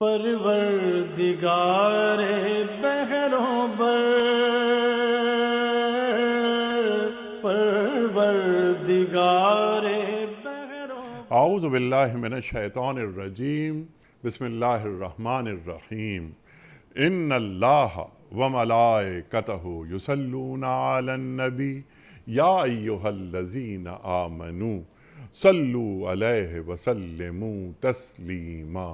پروردگار بہروں بر، پروردگار بہروں بر۔ اعوذ باللہ من الشیطان الرجیم، بسم اللہ الرحمن الرحیم۔ ان اللہ وملائکتہ یصلون علی النبی یا ایہا الذین آمنوا صلوا علیہ وسلموا تسلیما۔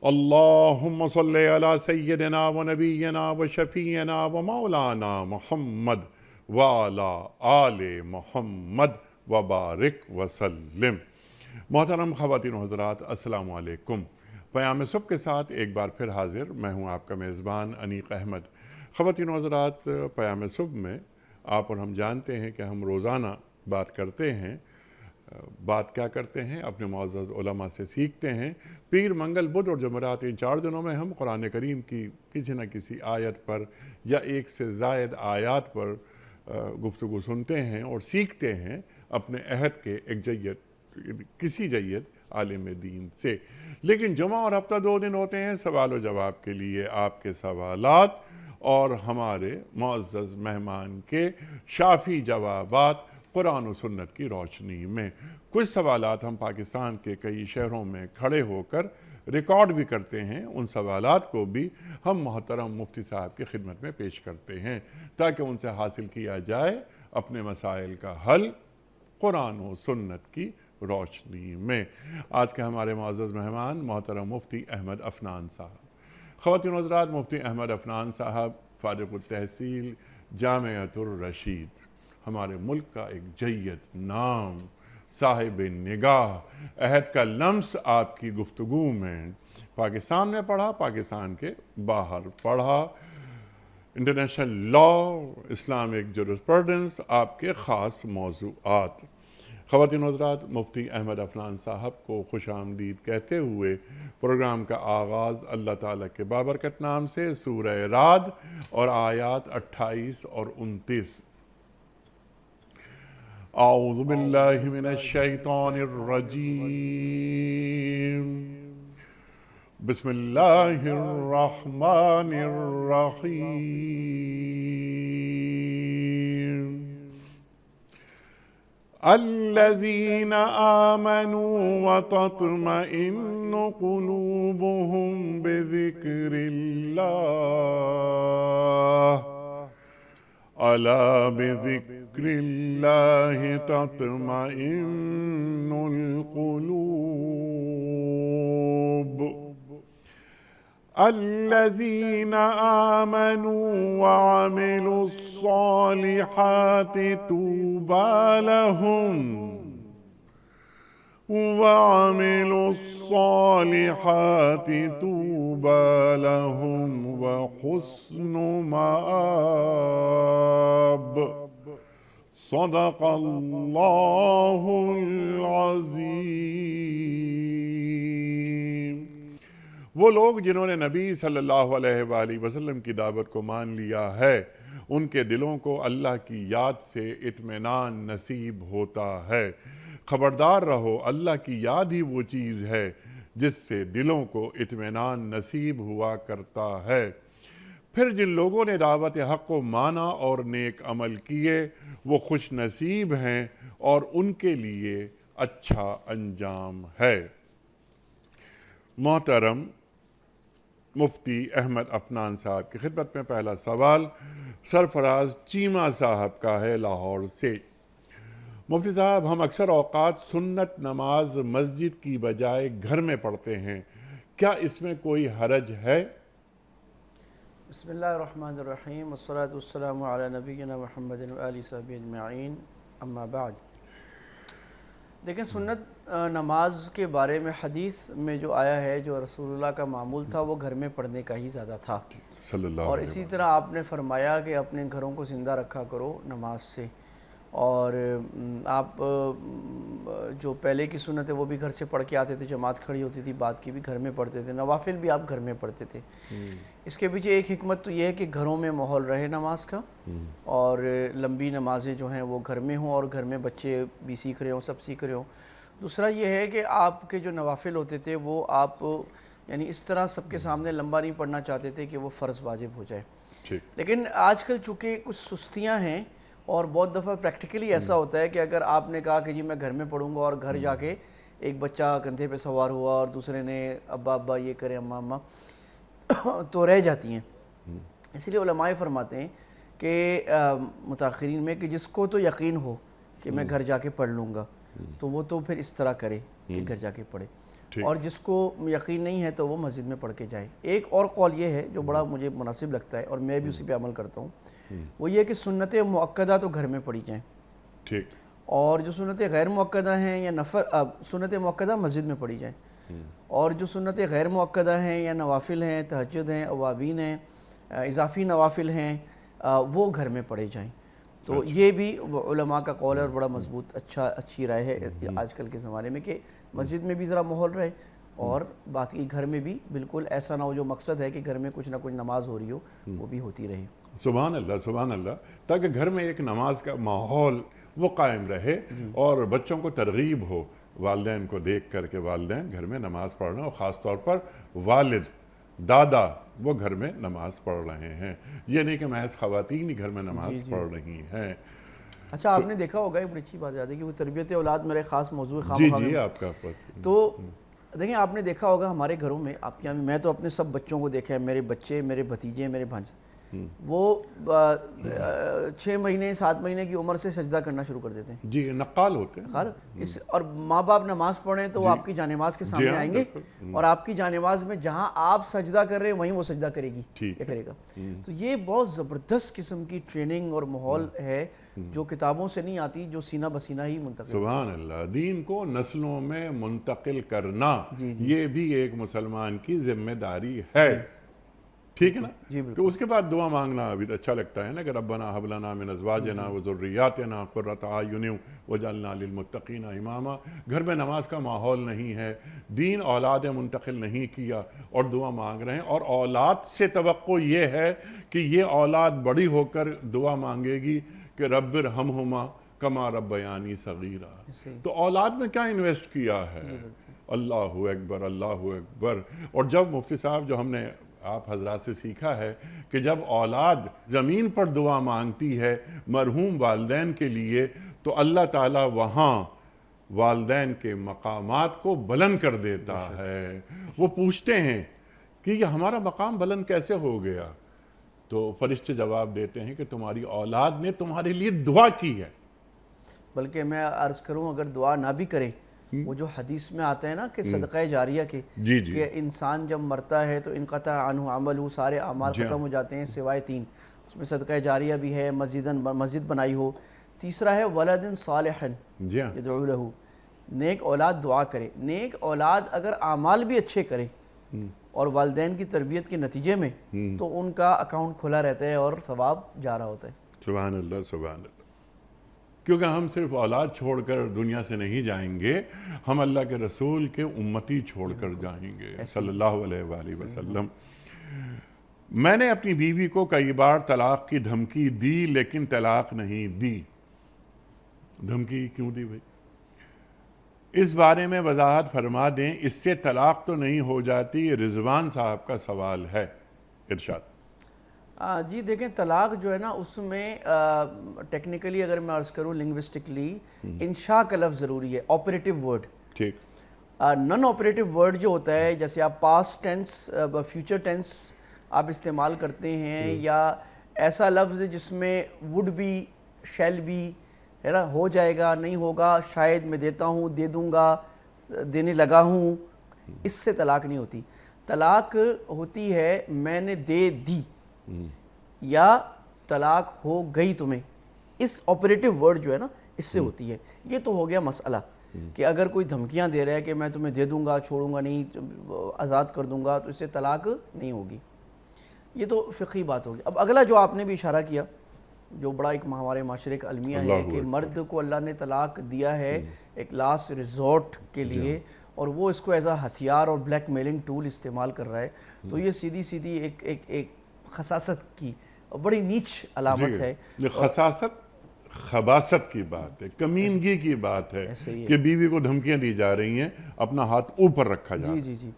اللہم صلی علی سیدنا و نبینا و شفیعنا و مولانا محمد وعلی آل محمد وبارک وسلم۔ محترم خواتین و حضرات، السلام علیکم۔ پیام صبح کے ساتھ ایک بار پھر حاضر میں ہوں آپ کا میزبان انیق احمد۔ خواتین و حضرات، پیام صبح میں آپ اور ہم جانتے ہیں کہ ہم روزانہ بات کرتے ہیں۔ بات کیا کرتے ہیں؟ اپنے معزز علماء سے سیکھتے ہیں۔ پیر، منگل، بدھ اور جمعرات، ان 4 دنوں میں ہم قرآن کریم کی کسی نہ کسی آیت پر یا ایک سے زائد آیات پر گفتگو سنتے ہیں اور سیکھتے ہیں اپنے عہد کے ایک کسی جید عالم دین سے۔ لیکن جمعہ اور ہفتہ 2 دن ہوتے ہیں سوال و جواب کے لیے، آپ کے سوالات اور ہمارے معزز مہمان کے شافی جوابات قرآن و سنت کی روشنی میں۔ کچھ سوالات ہم پاکستان کے کئی شہروں میں کھڑے ہو کر ریکارڈ بھی کرتے ہیں، ان سوالات کو بھی ہم محترم مفتی صاحب کی خدمت میں پیش کرتے ہیں تاکہ ان سے حاصل کیا جائے اپنے مسائل کا حل قرآن و سنت کی روشنی میں۔ آج کے ہمارے معزز مہمان محترم مفتی احمد عفنان صاحب۔ خواتین و حضرات، مفتی احمد عفنان صاحب فارغ التحصیل جامعۃ الرشید، ہمارے ملک کا ایک جید نام، صاحب نگاہ۔ عہد کا لمس آپ کی گفتگو میں پاکستان میں پڑھا، پاکستان کے باہر پڑھا، انٹرنیشنل لا، اسلامک جورسپروڈنس آپ کے خاص موضوعات۔ خواتین و حضرات، مفتی احمد عفنان صاحب کو خوش آمدید کہتے ہوئے پروگرام کا آغاز اللہ تعالیٰ کے بابرکت نام سے سورہ رعد اور آیات 28 اور 29۔ اعوذ باللہ من الشیطان الرجیم، بسم اللہ الرحمن الرحیم۔ الذین آمنوا وتطمئن قلوبهم بذکر اللہ، الا بذکر اللہ تطمئن القلوب۔ الذین آمنوا وعملوا الصالحات طوبى لهم، وعملوا الصالحات طوبى لهم وحسن مآب۔ صدق اللہ العظیم۔ وہ لوگ جنہوں نے نبی صلی اللہ علیہ وآلہ وسلم کی دعوت کو مان لیا ہے، ان کے دلوں کو اللہ کی یاد سے اطمینان نصیب ہوتا ہے۔ خبردار رہو، اللہ کی یاد ہی وہ چیز ہے جس سے دلوں کو اطمینان نصیب ہوا کرتا ہے۔ پھر جن لوگوں نے دعوت حق کو مانا اور نیک عمل کیے، وہ خوش نصیب ہیں اور ان کے لیے اچھا انجام ہے۔ محترم مفتی احمد عفنان صاحب کی خدمت میں پہلا سوال سرفراز چیمہ صاحب کا ہے، لاہور سے۔ مفتی صاحب، ہم اکثر اوقات سنت نماز مسجد کی بجائے گھر میں پڑھتے ہیں، کیا اس میں کوئی حرج ہے؟ بسم اللہ الرحمن الرحیم، والصلاة والسلام علی نبینا محمد وآلہ صحبہ اجمعین، اما بعد۔ دیکھیں، سنت نماز کے بارے میں حدیث میں جو آیا ہے، جو رسول اللہ کا معمول تھا، وہ گھر میں پڑھنے کا ہی زیادہ تھا، صلی اللہ اور علیہ اسی وسلم۔ طرح آپ نے فرمایا کہ اپنے گھروں کو زندہ رکھا کرو نماز سے، اور آپ جو پہلے کی سنت ہے وہ بھی گھر سے پڑھ کے آتے تھے، جماعت کھڑی ہوتی تھی، بعد کی بھی گھر میں پڑھتے تھے، نوافل بھی آپ گھر میں پڑھتے تھے۔ اس کے پیچھے ایک حکمت تو یہ ہے کہ گھروں میں ماحول رہے نماز کا، اور لمبی نمازیں جو ہیں وہ گھر میں ہوں، اور گھر میں بچے بھی سیکھ رہے ہوں، سب سیکھ رہے ہوں۔ دوسرا یہ ہے کہ آپ کے جو نوافل ہوتے تھے وہ آپ یعنی اس طرح سب کے سامنے لمبا نہیں پڑھنا چاہتے تھے کہ وہ فرض واجب ہو جائے. ٹھیک. لیکن آج کل چونکہ کچھ سستیاں ہیں اور بہت دفعہ پریکٹیکلی ایسا ہوتا ہے کہ اگر آپ نے کہا کہ جی میں گھر میں پڑھوں گا اور گھر جا کے ایک بچہ کندھے پہ سوار ہوا اور دوسرے نے ابا ابا یہ کرے اماں اماں تو رہ جاتی ہیں. اس لیے علماء فرماتے ہیں کہ متاخرین میں کہ جس کو تو یقین ہو کہ میں گھر جا کے پڑھ لوں گا تو وہ تو پھر اس طرح کرے کہ گھر جا کے پڑھے, اور جس کو یقین نہیں ہے تو وہ مسجد میں پڑھ کے جائے. ایک اور قول یہ ہے جو بڑا مجھے مناسب لگتا ہے اور میں بھی اسی پہ عمل کرتا ہوں, وہ یہ کہ سنت مؤکدہ تو گھر میں پڑھی جائیں, ٹھیک, اور جو سنتیں غیر مؤکدہ ہیں یا سنت مؤکدہ مسجد میں پڑھی جائیں, اور جو سنتیں غیر مؤکدہ ہیں یا نوافل ہیں, تہجد ہیں, اوابین ہیں, اضافی نوافل ہیں, وہ گھر میں پڑھے جائیں. تو یہ بھی علماء کا قول ہے اور بڑا مضبوط اچھی رائے ہے آج کل کے زمانے میں کہ مسجد میں بھی ذرا ماحول رہے اور باقی گھر میں بھی بالکل ایسا نہ ہو جو مقصد ہے کہ گھر میں کچھ نہ کچھ نماز ہو رہی ہو وہ بھی ہوتی رہے. سبحان اللہ سبحان اللہ, تاکہ گھر میں ایک نماز کا ماحول وہ قائم رہے اور بچوں کو ترغیب ہو والدین کو دیکھ کر کے والدین گھر میں نماز پڑھ رہے ہیں, اور خاص طور پر والد دادا وہ گھر میں نماز پڑھ رہے ہیں. یہ نہیں کہ محض خواتین ہی گھر میں نماز پڑھ رہی ہیں. اچھا آپ نے دیکھا ہوگا ایک بڑی اچھی بات یاد ہے کہ وہ تربیت اولاد میرے خاص موضوع جی آپ کا تو دیکھیں آپ نے دیکھا ہوگا ہمارے گھروں میں, آپ کے یہاں میں تو اپنے سب بچوں کو دیکھا ہے, میرے بچے, میرے بھتیجے, میرے بھانجے, وہ 6 مہینے 7 مہینے کی عمر سے سجدہ کرنا شروع کر دیتے ہیں. جی نقال ہوتے ہیں اور ماں باپ نماز پڑھیں تو وہ آپ کی جانماز کے سامنے آئیں گے اور آپ کی جانماز میں جہاں آپ سجدہ کر رہے ہیں وہیں وہ سجدہ کرے گی یا کرے گا. تو یہ بہت زبردست قسم کی ٹریننگ اور ماحول ہے جو کتابوں سے نہیں آتی, جو سینہ بسینہ ہی منتقل. سبحان اللہ, دین کو نسلوں میں منتقل کرنا یہ بھی ایک مسلمان کی ذمہ داری ہے. ٹھیک ہے نا, تو اس کے بعد دعا مانگنا بھی اچھا لگتا ہے نا کہ ربنا ھب لنا من ازواجنا وذریاتنا قرۃ اعین واجعلنا للمتقین اماما. گھر میں نماز کا ماحول نہیں ہے, دین اولاد منتقل نہیں کیا اور دعا مانگ رہے ہیں, اور اولاد سے توقع یہ ہے کہ یہ اولاد بڑی ہو کر دعا مانگے گی کہ رب ارحمہما کما ربیانی صغیرا. تو اولاد میں کیا انویسٹ کیا ہے؟ اللہ اکبر اللہ اکبر. اور جب مفتی صاحب جو ہم نے آپ حضرات سے سیکھا ہے کہ جب اولاد زمین پر دعا مانگتی ہے مرحوم والدین کے لیے تو اللہ تعالیٰ وہاں والدین کے مقامات کو بلند کر دیتا ہے. وہ پوچھتے ہیں کہ یہ ہمارا مقام بلند کیسے ہو گیا؟ تو فرشتے جواب دیتے ہیں کہ تمہاری اولاد نے تمہارے لیے دعا کی ہے. بلکہ میں عرض کروں اگر دعا نہ بھی کرے, وہ جو حدیث میں آتا ہے نا کہ صدقہ جاریہ کے کہ انسان جب مرتا ہے تو انقطع عنہ عملہ, سارے اعمال ختم ہو جاتے ہیں سوائے 3. اس میں صدقہ جاریہ بھی ہے, مسجد بنائی ہو. تیسرا ہے ولد صالح یدعو لہ, نیک اولاد دعا کرے. نیک اولاد اگر اعمال بھی اچھے کرے اور والدین کی تربیت کے نتیجے میں تو ان کا اکاؤنٹ کھلا رہتا ہے اور ثواب جا رہا ہوتا ہے. سبحان اللہ سبحان اللہ. کیونکہ ہم صرف اولاد چھوڑ کر دنیا سے نہیں جائیں گے, ہم اللہ کے رسول کے امتی چھوڑ کر جائیں گے صلی اللہ علیہ وآلہ وسلم. میں نے اپنی بیوی کو کئی بار طلاق کی دھمکی دی لیکن طلاق نہیں دی. دھمکی کیوں دی بھائی؟ اس بارے میں وضاحت فرما دیں, اس سے طلاق تو نہیں ہو جاتی؟ یہ رضوان صاحب کا سوال ہے. ارشاد. جی دیکھیں طلاق جو ہے نا اس میں ٹیکنیکلی اگر میں عرض کروں لنگوسٹکلی انشاء کا لفظ ضروری ہے, آپریٹو ورڈ. ٹھیک. نن آپریٹو ورڈ جو ہوتا ہے جیسے آپ پاسٹ ٹینس فیوچر ٹینس آپ استعمال کرتے ہیں, یا ایسا لفظ جس میں وڈ بھی شیل بھی ہے نا, ہو جائے گا نہیں ہوگا, شاید میں دیتا ہوں, دے دوں گا, دینے لگا ہوں, اس سے طلاق نہیں ہوتی. طلاق ہوتی ہے میں نے دے دی یا طلاق ہو گئی تمہیں. اس آپریٹو ورڈ جو ہے نا اس سے ہوتی ہے. یہ تو ہو گیا مسئلہ کہ اگر کوئی دھمکیاں دے رہا ہے کہ میں تمہیں دے دوں گا, چھوڑوں گا نہیں, آزاد کر دوں گا, تو اس سے طلاق نہیں ہوگی. یہ تو فقہی بات ہوگی. اب اگلا جو آپ نے بھی اشارہ کیا جو بڑا ایک ہمارے معاشرے کا المیہ ہے کہ مرد کو اللہ نے طلاق دیا ہے ایک لاسٹ ریزورٹ کے لیے, اور وہ اس کو ایز اے ہتھیار اور بلیک میلنگ ٹول استعمال کر رہا ہے. تو یہ سیدھی ایک خساست کی بڑی نیچ علامت ہے. خساست خباست کی بات ہے, کمینگی کی بات ہے کہ بیوی کو دھمکیاں دی جا رہی ہیں, اپنا ہاتھ اوپر رکھا جا رہا ہے. جی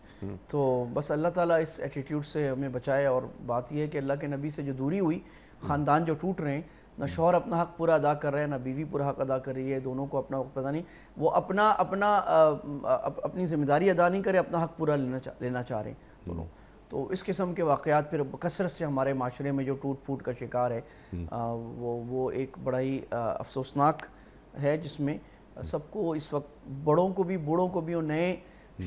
تو بس اللہ تعالیٰ اس ایٹیٹیوڈ سے ہمیں بچائے. اور بات یہ ہے کہ اللہ کے نبی سے جو دوری ہوئی, خاندان جو ٹوٹ رہے ہیں, نہ شوہر اپنا حق پورا ادا کر رہے ہیں, نہ بیوی پورا حق ادا کر رہی ہے, دونوں کو اپنا وقت پتہ نہیں, وہ اپنی ذمہ داری ادا نہیں کرے, اپنا حق پورا لینا چاہ رہے ہیں دونوں. تو اس قسم کے واقعات پھر کثرت سے ہمارے معاشرے میں جو ٹوٹ پھوٹ کا شکار ہے, وہ ایک بڑا ہی افسوسناک ہے, جس میں سب کو اس وقت بڑوں کو بھی, بوڑھوں کو بھی, اور نئے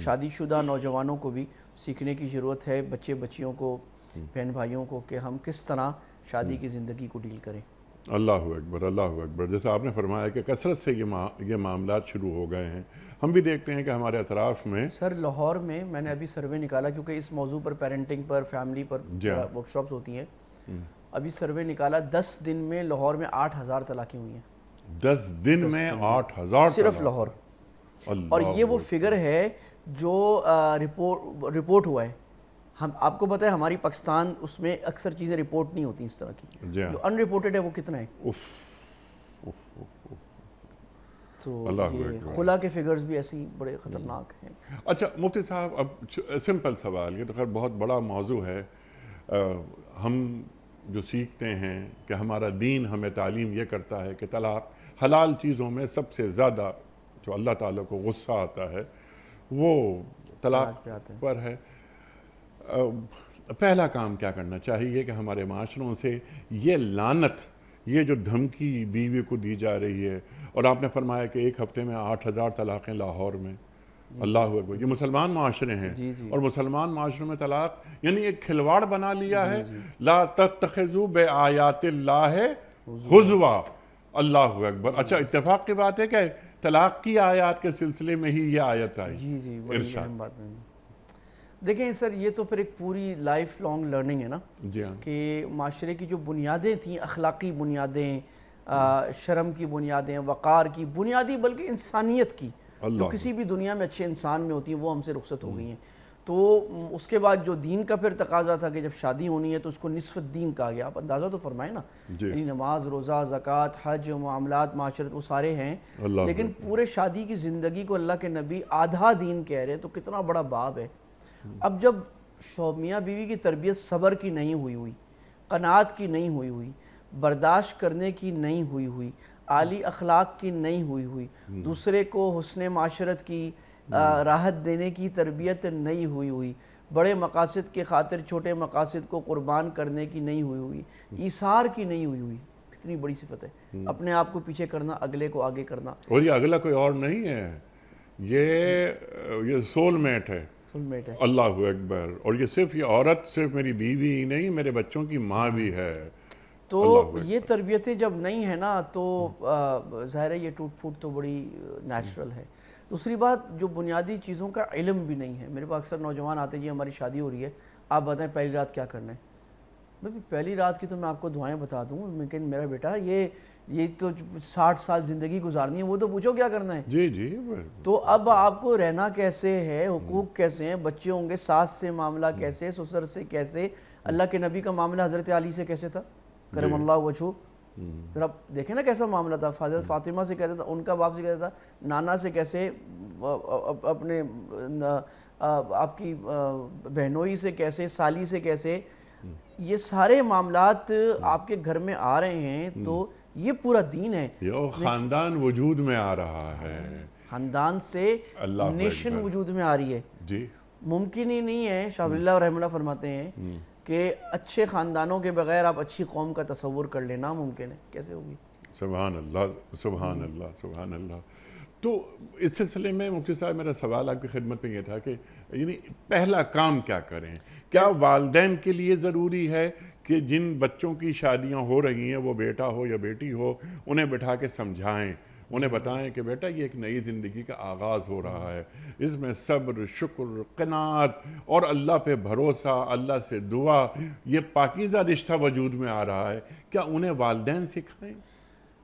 شادی شدہ نوجوانوں کو بھی سیکھنے کی ضرورت ہے, بچے بچیوں کو, بہن بھائیوں کو, کہ ہم کس طرح شادی کی زندگی کو ڈیل کریں. اللہ اکبر, اللہ اکبر. جیسا آپ نے فرمایا کہ کثرت سے یہ معاملات شروع ہو گئے ہیں. ہم بھی دیکھتے ہیں کہ ہمارے اطراف میں سر لاہور میں نے ابھی سروے نکالا, کیونکہ اس موضوع پر پیرنٹنگ پر, فیملی پر ورک شاپس ہوتی ہیں, ابھی سروے نکالا, 10 دن میں لاہور میں 8,000 طلاقیں ہوئی ہیں. 10 دن میں 8,000 صرف لاہور. اور یہ وہ فگر ہے جو رپورٹ ہوا ہے. ہم آپ کو پتہ ہے ہماری پاکستان اس میں اکثر چیزیں رپورٹ نہیں ہوتی اس طرح کی, جو ان رپورٹڈ ہے وہ کتنا ہے. تو یہ خلا کے فگرز بھی ایسے ہی بڑے خطرناک ہیں. اچھا مفتی صاحب, اب سمپل سوال, یہ تو خیر بہت بڑا موضوع ہے. ہم جو سیکھتے ہیں کہ ہمارا دین ہمیں تعلیم یہ کرتا ہے کہ طلاق, حلال چیزوں میں سب سے زیادہ جو اللہ تعالیٰ کو غصہ آتا ہے وہ طلاق پر ہے. پہلا کام کیا کرنا چاہیے کہ ہمارے معاشروں سے یہ لعنت, یہ جو دھمکی بیوی کو دی جا رہی ہے, اور آپ نے فرمایا کہ ایک ہفتے میں 8,000 طلاقیں لاہور میں, اللہ اکبر, یہ مسلمان معاشرے ہیں, اور مسلمان معاشروں میں طلاق یعنی ایک کھلواڑ بنا لیا ہے. لا تتخذوا بآیات اللہ ہزوا, اللہ اکبر. اچھا اتفاق کی بات ہے کہ طلاق کی آیات کے سلسلے میں ہی یہ آیت آئی. جی بڑی اہم بات ہے. دیکھیں سر, یہ تو پھر ایک پوری لائف لانگ لرننگ ہے نا, کہ معاشرے کی جو بنیادیں تھیں, اخلاقی بنیادیں, شرم کی بنیادیں, وقار کی بنیادی, بلکہ انسانیت کی, جو کسی بھی دنیا میں اچھے انسان میں ہوتی ہیں, وہ ہم سے رخصت ہو گئی ہیں. تو اس کے بعد جو دین کا پھر تقاضا تھا کہ جب شادی ہونی ہے تو اس کو نصف الدین کہا گیا. آپ اندازہ تو فرمائیں نا, یعنی نماز, روزہ, زکوٰۃ, حج, معاملات, معاشرت, وہ سارے ہیں, لیکن پورے شادی کی زندگی کو اللہ کے نبی آدھا دین کہہ رہے ہیں. تو کتنا بڑا باب ہے. اب جب میاں بیوی کی تربیت صبر کی نہیں ہوئی, قناعت کی نہیں ہوئی, برداشت کرنے کی نہیں ہوئی, عالی اخلاق کی نہیں ہوئی, دوسرے کو حسن معاشرت کی, راحت دینے کی تربیت نہیں ہوئی, بڑے مقاصد کے خاطر چھوٹے مقاصد کو قربان کرنے کی نہیں ہوئی, ایثار کی نہیں ہوئی, کتنی بڑی صفت ہے. اپنے آپ کو پیچھے کرنا, اگلے کو آگے کرنا. اور یہ اگلا کوئی اور نہیں ہے, یہ سول میٹ ہے. اللہ اکبر. اور یہ صرف یہ عورت صرف میری بیوی ہی نہیں, میرے بچوں کی ماں بھی ہے. تو یہ تربیتیں جب نہیں ہیں نا, تو ظاہر ہے یہ ٹوٹ پھوٹ تو بڑی نیچرل ہے. دوسری بات, جو بنیادی چیزوں کا علم بھی نہیں ہے. میرے پاس اکثر نوجوان آتے ہیں, جی ہماری شادی ہو رہی ہے, آپ بتائیں پہلی رات کیا کرنا ہے. بھائی پہلی رات کی تو میں آپ کو دعائیں بتا دوں, لیکن میرا بیٹا یہ تو 60 سال زندگی گزارنی ہے, وہ تو پوچھو کیا کرنا ہے. جی. تو اب آپ کو رہنا کیسے ہے, حقوق کیسے ہیں, بچے ہوں گے, ساس سے معاملہ کیسے, سسر سے کیسے, اللہ کے نبی کا معاملہ حضرت علی سے کیسے تھا, کرم اللہ وجہہ. ذرا دیکھیں نا کیسا معاملہ تھا. حضرت فاطمہ سے کہتا تھا, ان کا باپ سے کہتا تھا, نانا سے کیسے, اپنے آپ کی بہنوئی سے کیسے, سالی سے کیسے. یہ سارے معاملات آپ کے گھر میں آ رہے ہیں, تو یہ پورا دین ہے. خاندان وجود میں آ رہا ہے, خاندان سے نیشن وجود میں آ رہی ہے. جی ممکن ہی نہیں ہے. شاہ ولی اللہ رحمہ اللہ فرماتے ہیں کہ اچھے خاندانوں کے بغیر آپ اچھی قوم کا تصور کر لینا ممکن ہے. کیسے ہوگی؟ سبحان اللہ, سبحان اللہ, سبحان اللہ. تو اس سلسلے میں مفتی صاحب میرا سوال آپ کی خدمت میں یہ تھا کہ یعنی پہلا کام کیا کریں. کیا والدین کے لیے ضروری ہے کہ جن بچوں کی شادیاں ہو رہی ہیں, وہ بیٹا ہو یا بیٹی ہو, انہیں بٹھا کے سمجھائیں, انہیں بتائیں کہ بیٹا یہ ایک نئی زندگی کا آغاز ہو رہا ہے, اس میں صبر, شکر, قناعت اور اللہ پہ بھروسہ, اللہ سے دعا, یہ پاکیزہ رشتہ وجود میں آ رہا ہے, کیا انہیں والدین سکھائیں؟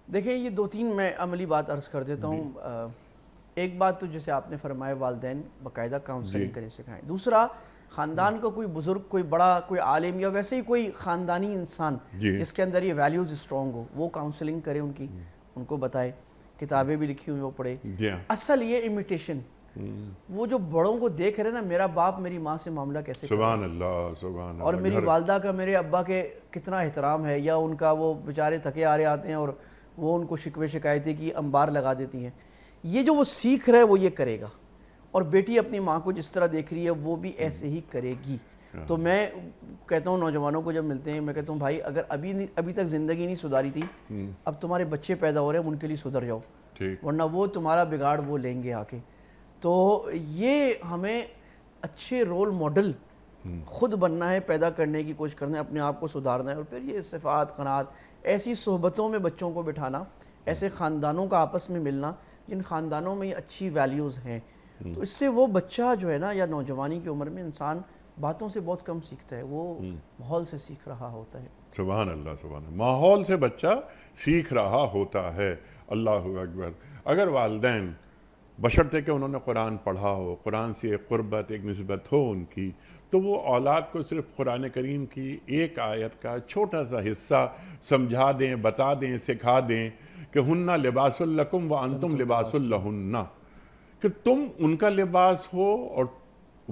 دیکھیں یہ 2-3 میں عملی بات عرض کر دیتا ہوں. ایک بات تو جیسے آپ نے فرمایا, والدین باقاعدہ کاؤنسلنگ کریں, سکھائیں. دوسرا, خاندان کا کوئی بزرگ, کوئی بڑا, کوئی عالم, یا ویسے ہی کوئی خاندانی انسان جس کے اندر یہ ویلیوز اسٹرانگ ہو, وہ کاؤنسلنگ کرے, ان کو بتائے. کتابیں بھی لکھی ہوئی وہ پڑھے. اصل یہ امیٹیشن, وہ جو بڑوں کو دیکھ رہے نا، میرا باپ میری ماں سے معاملہ کیسے کر رہا ہے، سبحان اللہ سبحان اللہ. اور میری والدہ کا میرے ابا کے کتنا احترام ہے، یا ان کا وہ بیچارے تھکے آ رہے آتے ہیں اور وہ ان کو شکوے شکایتیں کی انبار لگا دیتی ہیں. یہ جو وہ سیکھ رہا ہے وہ یہ کرے گا، اور بیٹی اپنی ماں کو جس طرح دیکھ رہی ہے وہ بھی ایسے ہی کرے گی. تو میں کہتا ہوں نوجوانوں کو جب ملتے ہیں، میں کہتا ہوں بھائی اگر ابھی تک زندگی نہیں سدھاری تھی، اب تمہارے بچے پیدا ہو رہے ہیں، ان کے لیے سدھر جاؤ، ٹھیک. ورنہ وہ تمہارا بگاڑ وہ لیں گے آ کے. تو یہ ہمیں اچھے رول ماڈل خود بننا ہے، پیدا کرنے کی کوشش کرنا ہے، اپنے آپ کو سدھارنا ہے، اور پھر یہ صفات قناعت، ایسی صحبتوں میں بچوں کو بٹھانا، ایسے خاندانوں کا آپس میں ملنا جن خاندانوں میں یہ اچھی ویلیوز ہیں. تو اس سے وہ بچہ جو ہے نا، یا نوجوانی کی عمر میں انسان باتوں سے بہت کم سیکھتا ہے، وہ ماحول سے سیکھ رہا ہوتا ہے. سبحان اللہ سبحان اللہ. ماحول سے بچہ سیکھ رہا ہوتا ہے. اللہ اکبر. اگر والدین بشرطے کہ انہوں نے قرآن پڑھا ہو، قرآن سے ایک قربت، ایک نسبت ہو ان کی، تو وہ اولاد کو صرف قرآن کریم کی ایک آیت کا چھوٹا سا حصہ سمجھا دیں، بتا دیں، سکھا دیں کہ ہن لباس لکم وانتم لباس لہن، کہ تم ان کا لباس ہو اور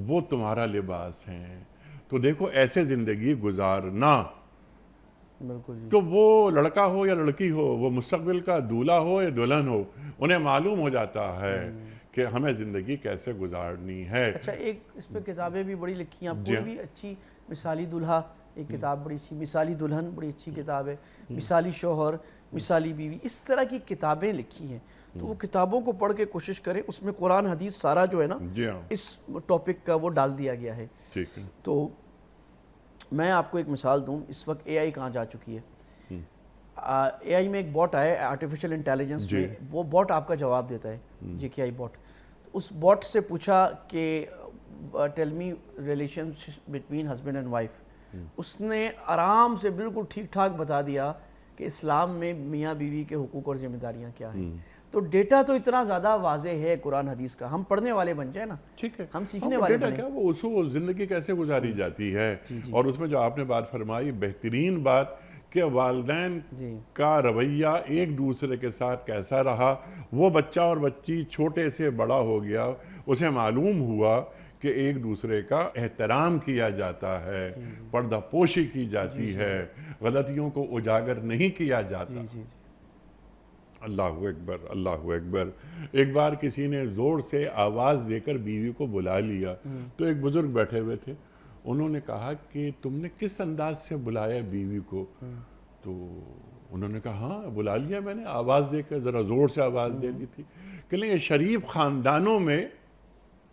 وہ تمہارا لباس ہیں. تو دیکھو ایسے زندگی گزارنا، بالکل جی. تو وہ لڑکا ہو یا لڑکی ہو، وہ مستقبل کا دولہا ہو یا دلہن ہو، انہیں معلوم ہو جاتا ہے کہ ہمیں زندگی کیسے گزارنی ہے. اچھا، ایک اس پہ کتابیں بھی بڑی لکھی ہیں، جی کوئی بھی اچھی مثالی دلہا ایک کتاب بڑی اچھی، مثالی دلہن بڑی اچھی کتاب ہے، مثالی شوہر، مثالی بیوی، اس طرح کی کتابیں لکھی ہیں. تو وہ کتابوں کو پڑھ کے کوشش کریں، اس میں قرآن حدیث سارا جو ہے نا جی ہاں. اس ٹاپک کا وہ ڈال دیا گیا ہے. ٹھیک ہے. تو میں آپ کو ایک مثال دوں، اس وقت اے آئی کہاں جا چکی ہے. اے آئی میں ایک باٹ آیا ہے آرٹیفیشل انٹیلیجنس میں، وہ باٹ آپ کا جواب دیتا ہے، جے کے آئی باٹ. اس باٹ سے پوچھا کہ tell me relation between husband and wife. اس نے آرام سے بالکل ٹھیک ٹھاک بتا دیا کہ اسلام میں میاں بیوی کے حقوق اور ذمہ داریاں کیا ہیں. تو ڈیٹا تو اتنا زیادہ واضح ہے قرآن حدیث کا، ہم پڑھنے والے بن جائیں نا، ٹھیک ہے، ہم سیکھنے والے ڈیٹا بنیں. کیا، وہ اصول زندگی کیسے گزاری جاتی ہے. اور اس میں جو آپ نے بات فرمائی، بہترین بات کہ والدین کا رویہ ایک دوسرے کے ساتھ کیسا رہا. وہ بچہ اور بچی چھوٹے سے بڑا ہو گیا، اسے معلوم ہوا کہ ایک دوسرے کا احترام کیا جاتا ہے، پردہ پوشی کی جاتی ہے، غلطیوں کو اجاگر نہیں کیا جاتا. اللہ اکبر اللہ اکبر. ایک بار کسی نے زور سے آواز دے کر بیوی کو بلا لیا، تو ایک بزرگ بیٹھے ہوئے تھے، انہوں نے کہا کہ تم نے کس انداز سے بلایا بیوی کو؟ تو انہوں نے کہا ہاں بلا لیا میں نے، آواز دے کر، ذرا زور سے آواز دے دی تھی. کہ لیں شریف خاندانوں میں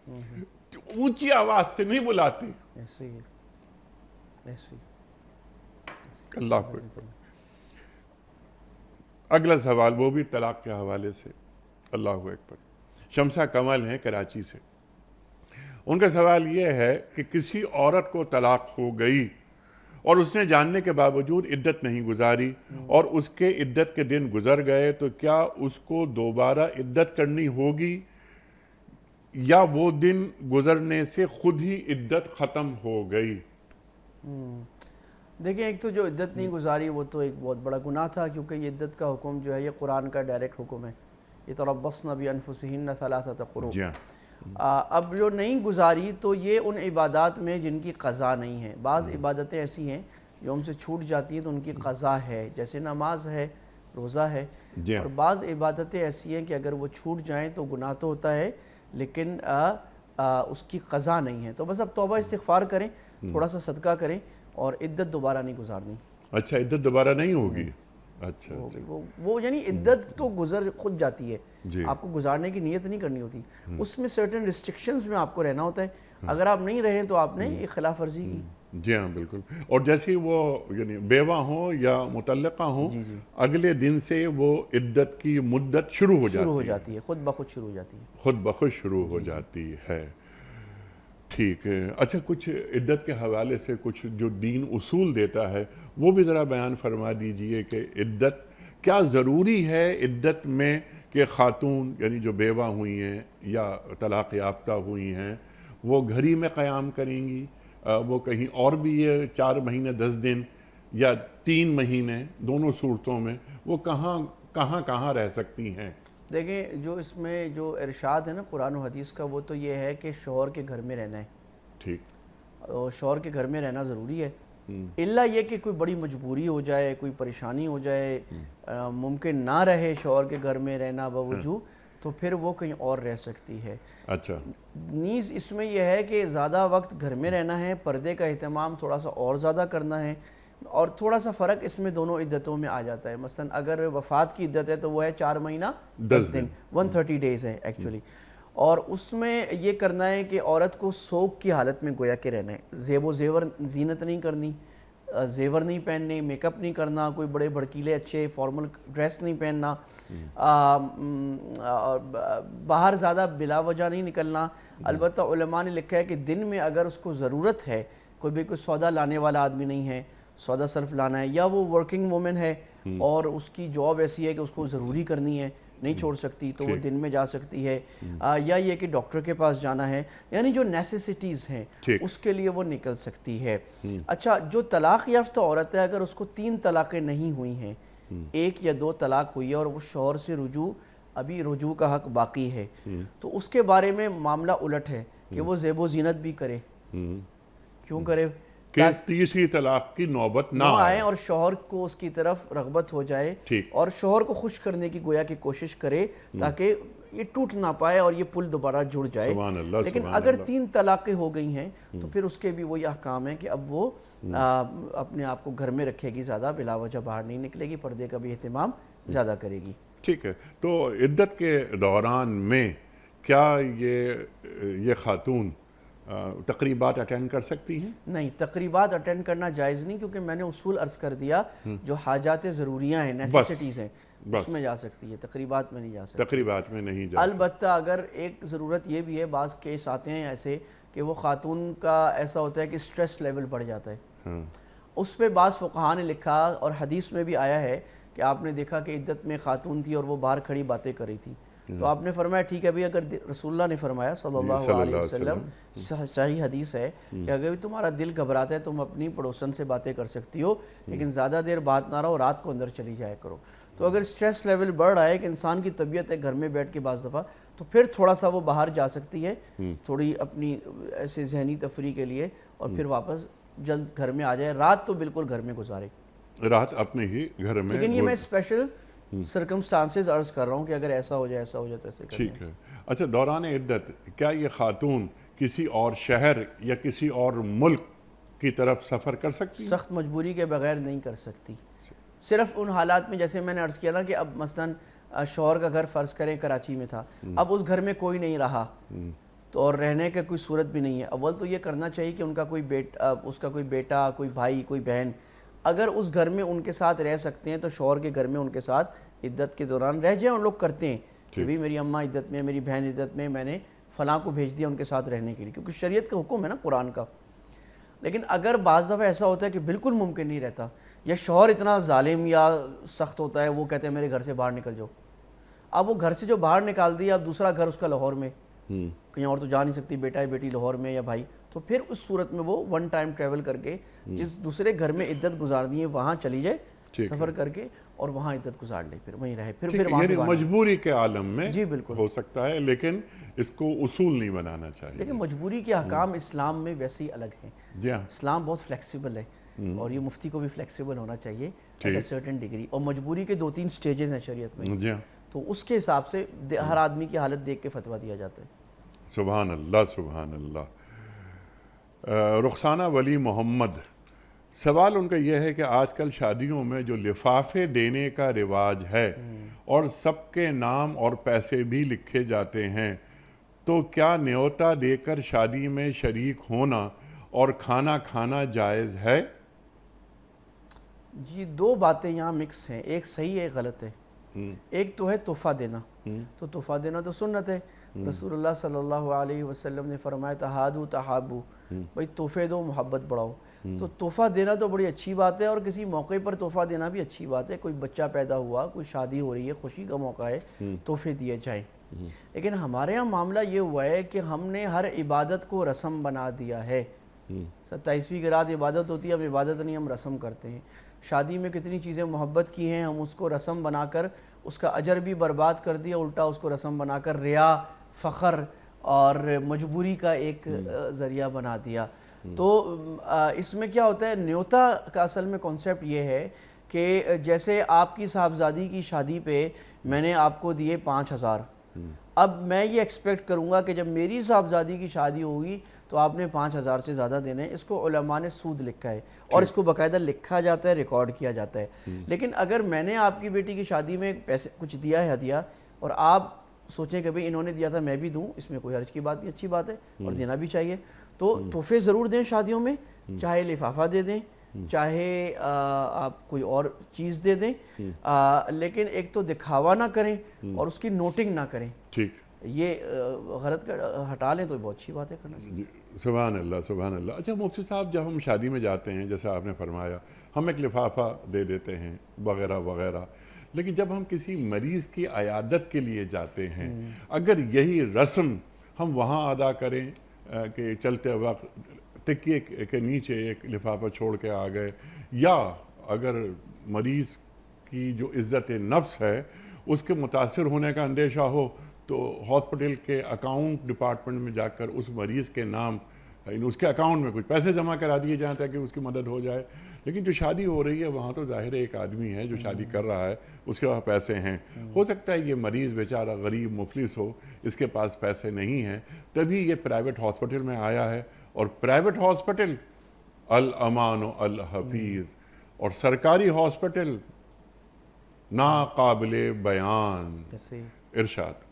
اونچی آواز سے نہیں بلاتے. اللہ اکبر. اگلا سوال وہ بھی طلاق کے حوالے سے. اللہ اکبر. شمسہ کمل ہیں کراچی سے. ان کا سوال یہ ہے کہ کسی عورت کو طلاق ہو گئی اور اس نے جاننے کے باوجود عدت نہیں گزاری اور اس کے عدت کے دن گزر گئے، تو کیا اس کو دوبارہ عدت کرنی ہوگی یا وہ دن گزرنے سے خود ہی عدت ختم ہو گئی؟ دیکھیں، ایک تو جو عدت نہیں گزاری وہ تو ایک بہت بڑا گناہ تھا، کیونکہ یہ عدت کا حکم جو ہے یہ قرآن کا ڈائریکٹ حکم ہے. یتربصن بانفسہن ثلاثۃ قروء. اب جو نہیں گزاری تو یہ ان عبادات میں جن کی قضا نہیں ہے. بعض عبادتیں ایسی ہیں جو ہم سے چھوٹ جاتی ہیں تو ان کی قضا ہے، جیسے نماز ہے، روزہ ہے. اور بعض عبادتیں ایسی ہیں کہ اگر وہ چھوٹ جائیں تو گناہ تو ہوتا ہے لیکن اس کی قضا نہیں ہے. تو بس اب توبہ استغفار کریں، تھوڑا سا صدقہ کریں اور عدت دوبارہ نہیں گزارنی. اچھا، عدت دوبارہ نہیں ہوگی. اچھا وہ یعنی عدت تو گزر خود جاتی ہے، آپ کو گزارنے کی نیت نہیں کرنی ہوتی. اس میں سرٹن ریسٹرکشنز میں آپ کو رہنا ہوتا ہے. اگر آپ نہیں رہیں تو آپ نے یہ خلاف ورزی کی. جی ہاں بالکل. اور جیسے وہ یعنی بیوہ ہوں یا مطلقہ ہوں، اگلے دن سے وہ عدت کی مدت شروع ہو جاتی ہے، خود بخود شروع ہو جاتی ہے. خود بخود شروع ہو جاتی ہے. ٹھیک ہے. اچھا، کچھ عدت کے حوالے سے کچھ جو دین اصول دیتا ہے وہ بھی ذرا بیان فرما دیجئے کہ عدت کیا ضروری ہے عدت میں کہ خاتون یعنی جو بیوہ ہوئی ہیں یا طلاق یافتہ ہوئی ہیں وہ گھر ہی میں قیام کریں گی، وہ کہیں اور بھی یہ 4 مہینے 10 دن یا 3 مہینے دونوں صورتوں میں وہ کہاں رہ سکتی ہیں؟ دیکھیں جو اس میں جو ارشاد ہے نا قرآن و حدیث کا، وہ تو یہ ہے کہ شوہر کے گھر میں رہنا ہے، ٹھیک، اور شوہر کے گھر میں رہنا ضروری ہے، الا یہ کہ کوئی بڑی مجبوری ہو جائے، کوئی پریشانی ہو جائے، ممکن نہ رہے شوہر کے گھر میں رہنا باوجود، تو پھر وہ کہیں اور رہ سکتی ہے۔ اچھا، نیز اس میں یہ ہے کہ زیادہ وقت گھر میں رہنا ہے، پردے کا اہتمام تھوڑا سا اور زیادہ کرنا ہے، اور تھوڑا سا فرق اس میں دونوں عدتوں میں آ جاتا ہے۔ مثلا اگر وفات کی عدت ہے تو وہ ہے 4 مہینہ 10 دن، 130 ڈیز ہے ایکچولی، اور اس میں یہ کرنا ہے کہ عورت کو سوگ کی حالت میں گویا کہ رہنا ہے، زیب و زیور زینت نہیں کرنی، زیور نہیں پہننے، میک اپ نہیں کرنا، کوئی بڑے بھڑکیلے اچھے فارمل ڈریس نہیں پہننا، باہر زیادہ بلا وجہ نہیں نکلنا۔ البتہ علماء نے لکھا ہے کہ دن میں اگر اس کو ضرورت ہے، کوئی سودا لانے والا آدمی نہیں ہے، سودا صرف لانا ہے، یا وہ ورکنگ وومن ہے اور اس کی جاب ایسی ہے کہ اس کو ضروری کرنی ہے، نہیں چھوڑ سکتی، تو وہ دن میں جا سکتی ہے، یا یہ کہ ڈاکٹر کے پاس جانا ہے، یعنی جو نیسیسٹیز ہیں اس کے لیے وہ نکل سکتی ہے۔ اچھا، جو طلاق یافتہ عورت ہے، اگر اس کو 3 طلاقیں نہیں ہوئی ہیں، 1 یا 2 طلاق ہوئی ہے اور وہ شوہر سے ابھی رجوع کا حق باقی ہے، تو اس کے بارے میں معاملہ الٹ ہے کہ وہ زیب و زینت بھی کرے۔ کیوں کرے؟ کہ تیسری طلاق کی نوبت نہ آئے اور شوہر کو اس کی طرف رغبت ہو جائے، اور شوہر کو خوش کرنے کی گویا کی کوشش کرے تاکہ یہ ٹوٹ نہ پائے اور یہ پل دوبارہ جڑ جائے۔ سبحان اللہ، لیکن سبحان اگر اللہ۔ 3 طلاقیں ہو گئی ہیں تو پھر اس کے بھی وہی احکام ہے کہ اب وہ اپنے آپ کو گھر میں رکھے گی، زیادہ بلا وجہ باہر نہیں نکلے گی، پردے کا بھی اہتمام زیادہ کرے گی۔ ٹھیک ہے، تو عدت کے دوران میں کیا یہ خاتون تقریبات اٹینڈ کر سکتی ہیں؟ نہیں، تقریبات اٹینڈ کرنا جائز نہیں، کیونکہ میں نے اصول عرض کر دیا، جو حاجات ضروریاں ہیں، نیسیسٹیز ہیں، اس میں جا سکتی ہے، تقریبات میں نہیں جا سکتی۔ تقریبات میں نہیں جا سکتی۔ البتہ اگر ایک ضرورت یہ بھی ہے، بعض کیس آتے ہیں ایسے کہ وہ خاتون کا ایسا ہوتا ہے کہ سٹریس لیول بڑھ جاتا ہے، اس پہ بعض فقہاء نے لکھا اور حدیث میں بھی آیا ہے کہ آپ نے دیکھا کہ عدت میں خاتون تھی اور وہ باہر کھڑی باتیں کر رہی تھی، تو آپ نے فرمایا ٹھیک ہے بھی، اگر رسول اللہ نے فرمایا صلی اللہ علیہ وسلم، صحیح حدیث ہے کہ اگر تمہارا دل گھبراتا ہے تم اپنی پڑوسن سے باتیں کر سکتی ہو، لیکن زیادہ دیر بات نہ رہو، رات کو اندر چلی جایا کرو۔ تو اگر سٹریس لیول بڑھ رہا ہے کہ انسان کی طبیعت ہے گھر میں بیٹھ کے بعض دفعہ، تو پھر تھوڑا سا وہ باہر جا سکتی ہے، تھوڑی اپنی ایسے ذہنی تفریح کے لیے، اور پھر واپس جلد گھر میں آ جائے۔ رات تو بالکل گھر میں گزارے، رات اپنے ہی گھر میں۔ لیکن یہ میں اسپیشل سرکمسٹانسز عرض کر رہا ہوں کہ اگر ایسا ہو جائے تو ایسے کریں۔ ٹھیک ہے۔ اچھا، دوران عدت کیا یہ خاتون کسی اور شہر یا کسی اور ملک کی طرف سفر کر سکتی ہے؟ سخت مجبوری کے بغیر نہیں کر سکتی، صرف ان حالات میں جیسے میں نے عرض کیا نا کہ اب مثلاً شوہر کا گھر فرض کریں کراچی میں تھا، اب اس گھر میں کوئی نہیں رہا تو اور رہنے کا کوئی صورت بھی نہیں ہے، اول تو یہ کرنا چاہیے کہ ان کا کوئی بیٹا، کوئی بھائی، کوئی بہن اگر اس گھر میں ان کے ساتھ رہ سکتے ہیں تو شوہر کے گھر میں ان کے ساتھ عدت کے دوران رہ جائیں۔ ان لوگ کرتے ہیں کہ بھی میری اماں عدت میں، میری بہن عدت میں نے فلاں کو بھیج دیا ان کے ساتھ رہنے کے لیے، کیونکہ شریعت کا حکم ہے نا قرآن کا۔ لیکن اگر بعض دفعہ ایسا ہوتا ہے کہ بالکل ممکن نہیں رہتا، یا شوہر اتنا ظالم یا سخت ہوتا ہے، وہ کہتے ہیں میرے گھر سے باہر نکل جاؤ، اب وہ گھر سے جو باہر نکال دیا، اب دوسرا گھر اس کا لاہور میں، کہیں اور تو جا نہیں سکتی، بیٹا ہے بیٹی لاہور میں یا بھائی، تو پھر اس صورت میں وہ 1 ٹائم ٹریول کر کے جس دوسرے گھر میں عدت گزارنی ہے وہاں چلی جائے، سفر کر کے، اور وہاں عدت گزار لے، پھر وہیں رہے، پھر وہاں سے مجبوری کے عالم میں جی بالکل ہو سکتا ہے، لیکن اس کو اصول نہیں بنانا چاہیے۔ لیکن مجبوری کے احکام اسلام میں ویسے ہی الگ ہیں، جی ہاں، اسلام بہت فلیکسیبل ہے، اور یہ مفتی کو بھی فلیکسیبل ہونا چاہیے ایٹ اے سرٹن ڈگری، اور مجبوری کے 2-3 سٹیجز ہیں شریعت میں، جی ہاں، تو اس کے حساب سے ہر آدمی کی حالت دیکھ کے فتویٰ دیا جاتا ہے۔ سبحان اللہ، سبحان اللہ۔ رخسانہ ولی محمد، سوال ان کا یہ ہے کہ آج کل شادیوں میں جو لفافے دینے کا رواج ہے اور سب کے نام اور پیسے بھی لکھے جاتے ہیں، تو کیا نیوتا دے کر شادی میں شریک ہونا اور کھانا کھانا جائز ہے؟ جی 2 باتیں یہاں مکس ہیں، ایک صحیح ہے ایک غلط ہے۔ ایک تو ہے تحفہ دینا، تو تحفہ دینا تو سنت ہے، رسول اللہ صلی اللہ علیہ وسلم نے فرمایا تہادو تحابو، بھئی تحفے دو محبت بڑھاؤ، تو تحفہ دینا تو بڑی اچھی بات ہے، اور کسی موقع پر تحفہ دینا بھی اچھی بات ہے، کوئی بچہ پیدا ہوا، کوئی شادی ہو رہی ہے، خوشی کا موقع ہے، تحفے دیے جائیں۔ لیکن ہمارے ہاں معاملہ یہ ہوا ہے کہ ہم نے ہر عبادت کو رسم بنا دیا ہے، 27ویں کی رات عبادت ہوتی ہے، اب عبادت نہیں، ہم رسم کرتے ہیں۔ شادی میں کتنی چیزیں محبت کی ہیں، ہم اس کو رسم بنا کر اس کا اجر بھی برباد کر دیا، الٹا اس کو رسم بنا کر ریا، فخر اور مجبوری کا ایک ذریعہ بنا دیا۔ تو اس میں کیا ہوتا ہے، نیوتا کا اصل میں کانسیپٹ یہ ہے کہ جیسے آپ کی صاحبزادی کی شادی پہ میں نے آپ کو دیے 5,000، اب میں یہ ایکسپیکٹ کروں گا کہ جب میری صاحبزادی کی شادی ہوگی تو آپ نے 5,000 سے زیادہ دینے ہیں۔ اس کو علماء نے سود لکھا ہے اور اس کو باقاعدہ لکھا جاتا ہے، ریکارڈ کیا جاتا ہے۔ لیکن اگر میں نے آپ کی بیٹی کی شادی میں پیسے کچھ دیا ہے ہدیہ، اور آپ سوچیں کہ بھئی انہوں نے دیا تھا میں بھی دوں، اس میں کوئی حرج کی بات نہیں، اچھی بات ہے اور دینا بھی چاہیے، تو تحفے ضرور دیں شادیوں میں، چاہے لفافہ دے دیں، چاہے آپ کوئی اور چیز دے دیں، لیکن ایک تو دکھاوا نہ کریں اور اس کی نوٹنگ نہ کریں۔ ٹھیک، یہ غلط ہٹا لیں تو بہت اچھی بات ہے کرنا چاہیے۔ سبحان اللہ سبحان اللہ۔ اچھا مفتی صاحب، جب ہم شادی میں جاتے ہیں جیسا آپ نے فرمایا، ہم ایک لفافہ دے دیتے ہیں وغیرہ وغیرہ، لیکن جب ہم کسی مریض کی عیادت کے لیے جاتے ہیں، اگر یہی رسم ہم وہاں ادا کریں کہ چلتے وقت تکیے کے نیچے ایک لفافہ چھوڑ کے آ گئے، یا اگر مریض کی جو عزت نفس ہے اس کے متاثر ہونے کا اندیشہ ہو تو ہاسپٹل کے اکاؤنٹ ڈپارٹمنٹ میں جا کر اس مریض کے نام اس کے اکاؤنٹ میں کچھ پیسے جمع کرا دیے جائیں تاکہ اس کی مدد ہو جائے۔ لیکن جو شادی ہو رہی ہے وہاں تو ظاہر ایک آدمی ہے جو شادی کر رہا ہے، اس کے پاس پیسے ہیں، ہو سکتا ہے یہ مریض بیچارہ غریب مفلس ہو، اس کے پاس پیسے نہیں ہیں، تبھی یہ پرائیویٹ ہاسپٹل میں آیا ہے، اور پرائیویٹ ہاسپٹل الامان و الحفیظ، اور سرکاری ہاسپٹل ناقابل بیان۔ ارشاد۔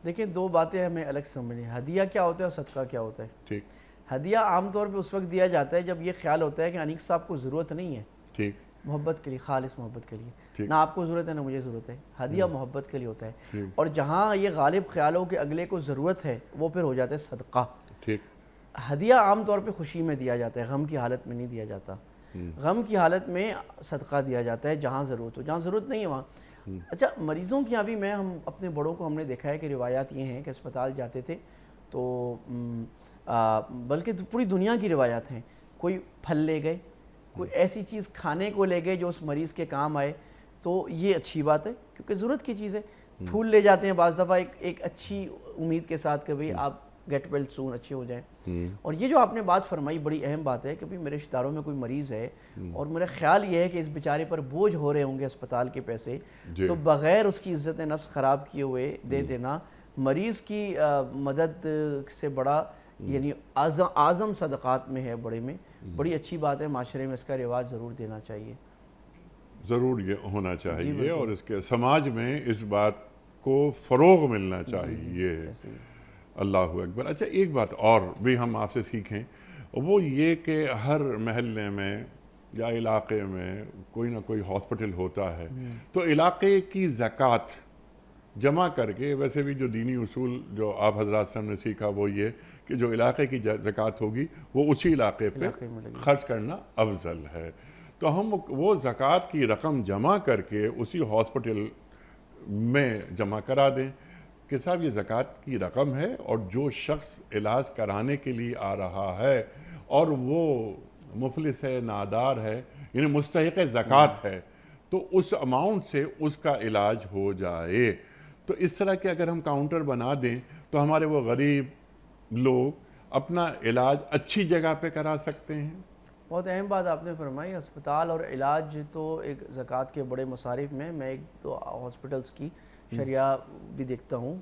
دیکھیں دو باتیں ہمیں الگ سمجھنی ہیں، ہدیہ کیا ہوتا ہے اور صدقہ کیا ہوتا ہے۔ ٹھیک ہدیہ عام طور پہ اس وقت دیا جاتا ہے جب یہ خیال ہوتا ہے کہ انیق صاحب کو ضرورت نہیں ہے، ٹھیک محبت کے لیے، خالص محبت کے لیے، ٹھیک نہ آپ کو ضرورت ہے نہ مجھے ضرورت ہے، ہدیہ محبت کے لیے ہوتا ہے۔ ٹھیک اور جہاں یہ غالب خیال ہو کہ اگلے کو ضرورت ہے، وہ پھر ہو جاتا ہے صدقہ۔ ٹھیک ہدیہ عام طور پہ خوشی میں دیا جاتا ہے، غم کی حالت میں نہیں دیا جاتا۔ غم کی حالت میں صدقہ دیا جاتا ہے جہاں ضرورت ہو، جہاں ضرورت نہیں ہے وہاں۔ اچھا مریضوں کی ابھی ہم اپنے بڑوں کو ہم نے دیکھا ہے کہ روایات یہ ہیں کہ اسپتال جاتے تھے تو بلکہ پوری دنیا کی روایات ہیں، کوئی پھل لے گئے، کوئی ایسی چیز کھانے کو لے گئے جو اس مریض کے کام آئے، تو یہ اچھی بات ہے کیونکہ ضرورت کی چیز ہے۔ پھول لے جاتے ہیں بعض دفعہ ایک اچھی امید کے ساتھ کہ بھئی آپ گیٹ ویل سون، اچھے ہو جائیں۔ اور یہ جو آپ نے بات فرمائی بڑی اہم بات ہے کہ بھئی میرے رشتہ داروں میں کوئی مریض ہے اور میرا خیال یہ ہے کہ اس بیچارے پر بوجھ ہو رہے ہوں گے اسپتال کے پیسے، تو بغیر اس کی عزت نفس خراب کیے ہوئے دے دینا مریض کی مدد سے بڑا، یعنی اعظم صدقات میں ہے، بڑے میں بڑی اچھی بات ہے، معاشرے میں اس کا رواج ضرور دینا چاہیے، ضرور یہ ہونا چاہیے، اور اس کے سماج میں اس بات کو فروغ ملنا چاہیے۔ اللہ اکبر۔ اچھا ایک بات اور بھی ہم آپ سے سیکھیں، وہ یہ کہ ہر محلے میں یا علاقے میں کوئی نہ کوئی ہاسپٹل ہوتا ہے، تو علاقے کی زکوٰۃ جمع کر کے، ویسے بھی جو دینی اصول جو آپ حضرات سے ہم نے سیکھا وہ یہ کہ جو علاقے کی زکوٰۃ ہوگی وہ اسی علاقے پہ خرچ کرنا افضل ہے، تو ہم وہ زکوٰۃ کی رقم جمع کر کے اسی ہاسپٹل میں جمع کرا دیں کہ صاحب یہ زکوٰۃ کی رقم ہے، اور جو شخص علاج کرانے کے لیے آ رہا ہے اور وہ مفلس ہے، نادار ہے، یعنی مستحق زکوٰۃ ہے، تو اس اماؤنٹ سے اس کا علاج ہو جائے۔ تو اس طرح کے اگر ہم کاؤنٹر بنا دیں تو ہمارے وہ غریب لوگ اپنا علاج اچھی جگہ پہ کرا سکتے ہیں۔ بہت اہم بات آپ نے فرمائی، اسپتال اور علاج تو ایک زکوٰۃ کے بڑے مصارف میں، میں ایک تو ہاسپٹلس کی شریعہ بھی دیکھتا ہوں،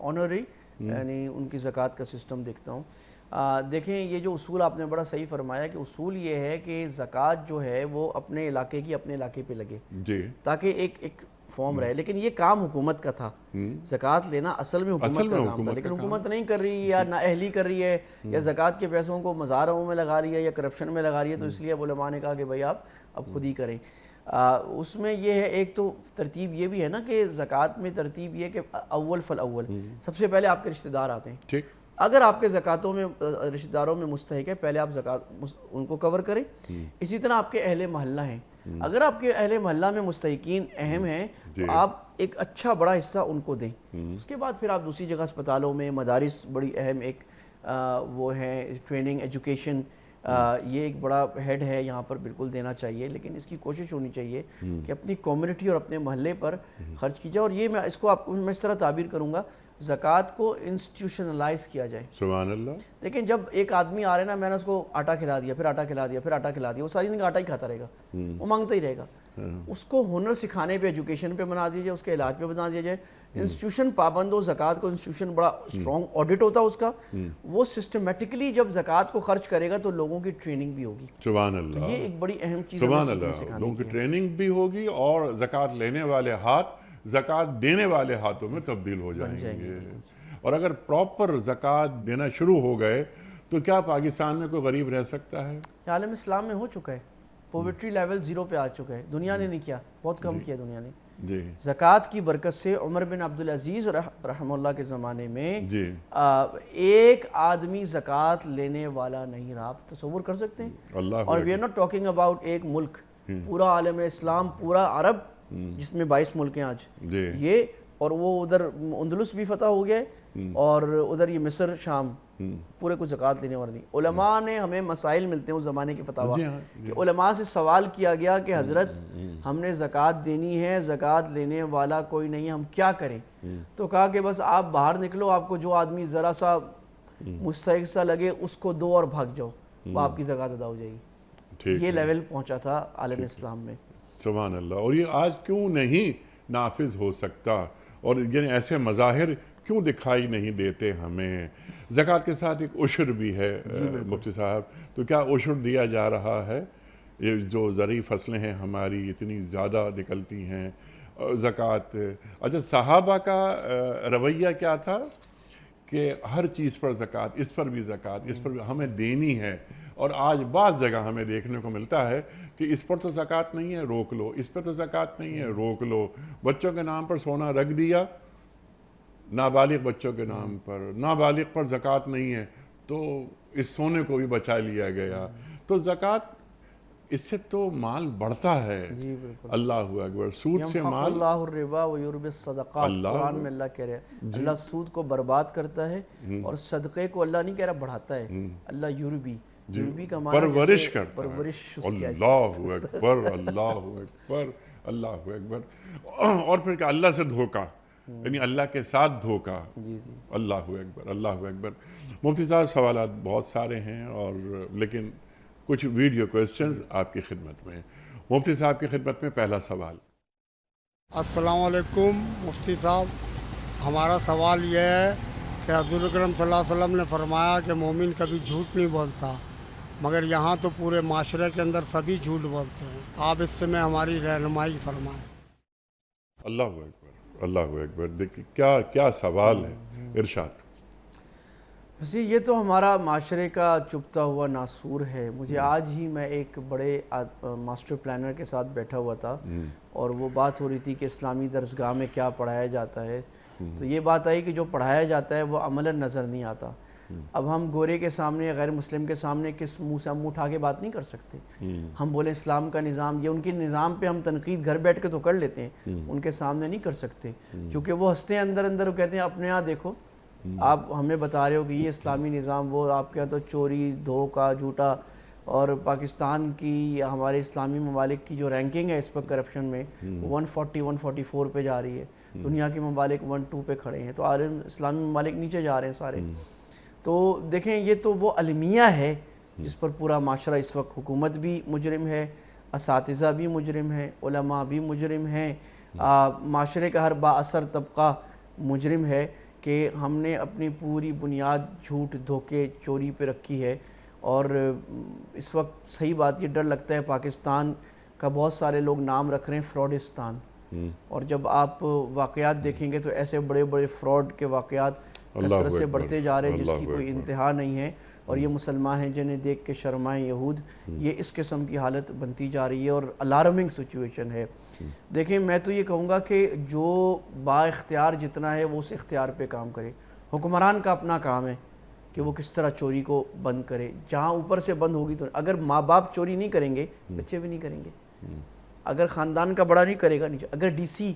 آنری یعنی ان کی زکوٰۃ کا سسٹم دیکھتا ہوں۔ دیکھیں یہ جو اصول آپ نے بڑا صحیح فرمایا کہ اصول یہ ہے کہ زکوٰۃ جو ہے وہ اپنے علاقے کی اپنے علاقے پہ لگے جی، تاکہ ایک فارم رہے، لیکن یہ کام حکومت کا تھا، زکوٰۃ لینا اصل میں حکومت کا کام تھا، لیکن حکومت نہیں کر رہی یا نااہلی کر رہی ہے، یا زکوٰۃ کے پیسوں کو مزارعوں میں لگا رہی ہے یا کرپشن میں لگا رہی ہے، تو اس لیے علماء نے کہا کہ بھائی آپ اب خود ہی کریں۔ اس میں یہ ہے ایک تو ترتیب یہ بھی ہے نا کہ زکوٰۃ میں ترتیب یہ کہ اول فالاول، سب سے پہلے آپ کے رشتہ دار آتے ہیں، ٹھیک، اگر آپ کے زکوٰۃوں میں رشتہ داروں میں مستحق ہے پہلے آپ زکوٰۃ ان کو کور کریں۔ اسی طرح آپ کے اہل محلہ ہیں، اگر آپ کے اہل محلہ میں مستحقین اہم ہیں تو آپ ایک اچھا بڑا حصہ ان کو دیں، اس کے بعد پھر آپ دوسری جگہ اسپتالوں میں، مدارس بڑی اہم ایک وہ ہیں، ٹریننگ ایجوکیشن یہ ایک بڑا ہیڈ ہے یہاں پر، بالکل دینا چاہیے، لیکن اس کی کوشش ہونی چاہیے کہ اپنی کمیونٹی اور اپنے محلے پر خرچ کی جائے. اور یہ میں اس کو میں اس طرح تعبیر کروں گا، زکوٰۃ کو انسٹیٹیوشنلائز کیا جائے. سبحان اللہ. لیکن جب ایک آدمی آ رہا ہے نا، میں نے اس کو آٹا کھلا دیا، پھر آٹا کھلا دیا، پھر آٹا کھلا دیا، وہ ساری زندگی آٹا ہی کھاتا رہے گا، وہ مانگتا ہی رہے گا. اس کو ہنر سکھانے پہ، ایجوکیشن پہ بنا دیا جائے، اس کے علاج پہ بنا دیا جائے. انسٹیٹیوشن پابند ہو، زکوٰۃ کو انسٹیٹیوشن بڑا اسٹرانگ آڈٹ ہوتا ہے اس کا، وہ سسٹمیٹکلی جب زکوٰۃ کو خرچ کرے گا تو لوگوں کی ٹریننگ بھی ہوگی. سبحان اللہ. یہ ایک بڑی اہم چیز ہے سبحان اللہ. لوگوں کی ٹریننگ بھی ہوگی اور زکوٰۃ لینے والے ہاتھ زکوٰۃ دینے والے ہاتھوں میں تبدیل ہو جائیں گے. اور اگر پراپر زکوٰۃ دینا شروع ہو گئے تو کیا پاکستان میں کوئی غریب رہ سکتا ہے؟ عالم اسلام میں ہو چکا ہے. پوورٹی لیول 0 پہ آ چکا ہے. دنیا نے نہیں کیا، بہت کم کیا دنیا نے. جی. زکوٰۃ کی برکت سے عمر بن عبدالعزیز رحمہ اللہ کے زمانے میں جی. ایک آدمی زکوٰۃ لینے والا نہیں رہا. آپ تصور کر سکتے ہیں؟ اللہ. اور we are not talking about ایک ملک، پورا عالم اسلام، پورا عرب جس میں 22 ملک ہیں آج. جی. یہ اور وہ ادھر اندلس بھی فتح ہو گیا ہے، اور ادھر یہ مصر، شام، پورے کو زکوٰۃ لینے والا نہیں. علماء نے ہمیں مسائل ملتے ہیں اس زمانے کے فتاویٰ کہ علماء سے سوال کیا گیا کہ حضرت ہم نے زکوٰۃ دینی ہے، زکوٰۃ لینے والا کوئی نہیں، ہم کیا کریں؟ تو کہا کہ بس آپ باہر نکلو، آپ کو جو آدمی ذرا سا مستحق سا لگے اس کو دو اور بھاگ جاؤ، وہ آپ کی زکوٰۃ ادا ہو جائے گی. یہ لیول پہنچا تھا عالم اسلام میں. سبحان اللہ. اور یہ آج کیوں نہیں نافذ ہو سکتا؟ اور یعنی ایسے مظاہر کیوں دکھائی نہیں دیتے ہمیں؟ زکوٰۃ کے ساتھ ایک عشر بھی ہے مفتی صاحب، تو کیا عشر دیا جا رہا ہے؟ یہ جو زرعی فصلیں ہیں ہماری اتنی زیادہ نکلتی ہیں، زکوٰۃ. اچھا، صحابہ کا رویہ کیا تھا کہ ہر چیز پر زکوٰۃ، اس پر بھی زکوٰۃ، اس پر بھی ہمیں دینی ہے. اور آج بعض جگہ ہمیں دیکھنے کو ملتا ہے کہ اس پر تو زکوٰۃ نہیں ہے، روک لو، اس پر تو زکوٰۃ نہیں ہے، روک لو. بچوں کے نام پر سونا رکھ دیا، نابالغ بچوں کے نام پر، نابالغ پر زکوٰۃ نہیں ہے تو اس سونے کو بھی بچا لیا گیا. تو زکوٰۃ، اس سے تو مال بڑھتا ہے. جی بالکل. اللہ اکبر. سود سے مال، اللہ الربا ویربی الصدقات، قرآن میں اللہ کہہ رہے ہیں اللہ سود کو برباد کرتا ہے اور صدقے کو اللہ نہیں کہہ رہا بڑھاتا ہے. اللہ یوربی، یوربی کا معنی پرورش کرتا ہے. پرورش. اللہ اکبر، اللہ اکبر، اللہ اکبر. اور پھر کہ اللہ سے دھوکہ، یعنی اللہ کے ساتھ دھوکہ. جی جی. اللہ اکبر، اللہ اکبر. مفتی صاحب، سوالات بہت سارے ہیں، اور لیکن کچھ ویڈیو کوئسچنز آپ کی خدمت میں. مفتی صاحب کی خدمت میں پہلا سوال. السلام علیکم مفتی صاحب. ہمارا سوال یہ ہے کہ حضور اکرم صلی اللہ علیہ وسلم نے فرمایا کہ مومن کبھی جھوٹ نہیں بولتا، مگر یہاں تو پورے معاشرے کے اندر سبھی جھوٹ بولتے ہیں. آپ اس سے میں ہماری رہنمائی فرمائیں. اللہ اکبر، اللہ اکبر. دیکھیے کیا سوال ہے. ارشاد. جی، یہ تو ہمارا معاشرے کا چپتا ہوا ناسور ہے. مجھے آج ہی میں ایک بڑے ماسٹر پلانر کے ساتھ بیٹھا ہوا تھا، اور وہ بات ہو رہی تھی کہ اسلامی درسگاہ میں کیا پڑھایا جاتا ہے. تو یہ بات آئی کہ جو پڑھایا جاتا ہے وہ عملاً نظر نہیں آتا. اب ہم گورے کے سامنے، غیر مسلم کے سامنے کس منہ سے ہم منہ اٹھا کے بات نہیں کر سکتے. ہم بولے اسلام کا نظام، یہ ان کے نظام پہ ہم تنقید گھر بیٹھ کے تو کر لیتے ہیں، ان کے سامنے نہیں کر سکتے، کیونکہ وہ ہنستے ہیں اندر اندر. وہ کہتے ہیں اپنے یہاں دیکھو، آپ ہمیں بتا رہے ہو کہ یہ اسلامی نظام، وہ آپ کے یہاں تو چوری، دھوکہ، جھوٹا. اور پاکستان کی، ہمارے اسلامی ممالک کی جو رینکنگ ہے اس پر کرپشن میں، 140 144 پہ جا رہی ہے. دنیا کے ممالک 1-2 پہ کھڑے ہیں، تو عالم اسلامی ممالک نیچے جا رہے ہیں سارے. تو دیکھیں، یہ تو وہ المیہ ہے جس پر پورا معاشرہ اس وقت، حکومت بھی مجرم ہے، اساتذہ بھی مجرم ہیں، علماء بھی مجرم ہیں، معاشرے کا ہر با اثر طبقہ مجرم ہے کہ ہم نے اپنی پوری بنیاد جھوٹ، دھوکے، چوری پہ رکھی ہے. اور اس وقت صحیح بات یہ ڈر لگتا ہے، پاکستان کا بہت سارے لوگ نام رکھ رہے ہیں فراڈستان. اور جب آپ واقعات دیکھیں گے تو ایسے بڑے بڑے فراڈ کے واقعات کثرت سے بڑھتے جا رہے ہیں جس کی کوئی انتہا نہیں ہے. اور یہ مسلمان ہیں جنہیں دیکھ کے شرمائیں یہود. یہ اس قسم کی حالت بنتی جا رہی ہے اور الارمنگ سچویشن ہے. دیکھیں، میں تو یہ کہوں گا کہ جو با اختیار جتنا ہے وہ اس اختیار پہ کام کرے. حکمران کا اپنا کام ہے کہ وہ کس طرح چوری کو بند کرے. جہاں اوپر سے بند ہوگی تو، اگر ماں باپ چوری نہیں کریں گے بچے بھی نہیں کریں گے. اگر خاندان کا بڑا نہیں کرے گا نیچے، اگر ڈی سی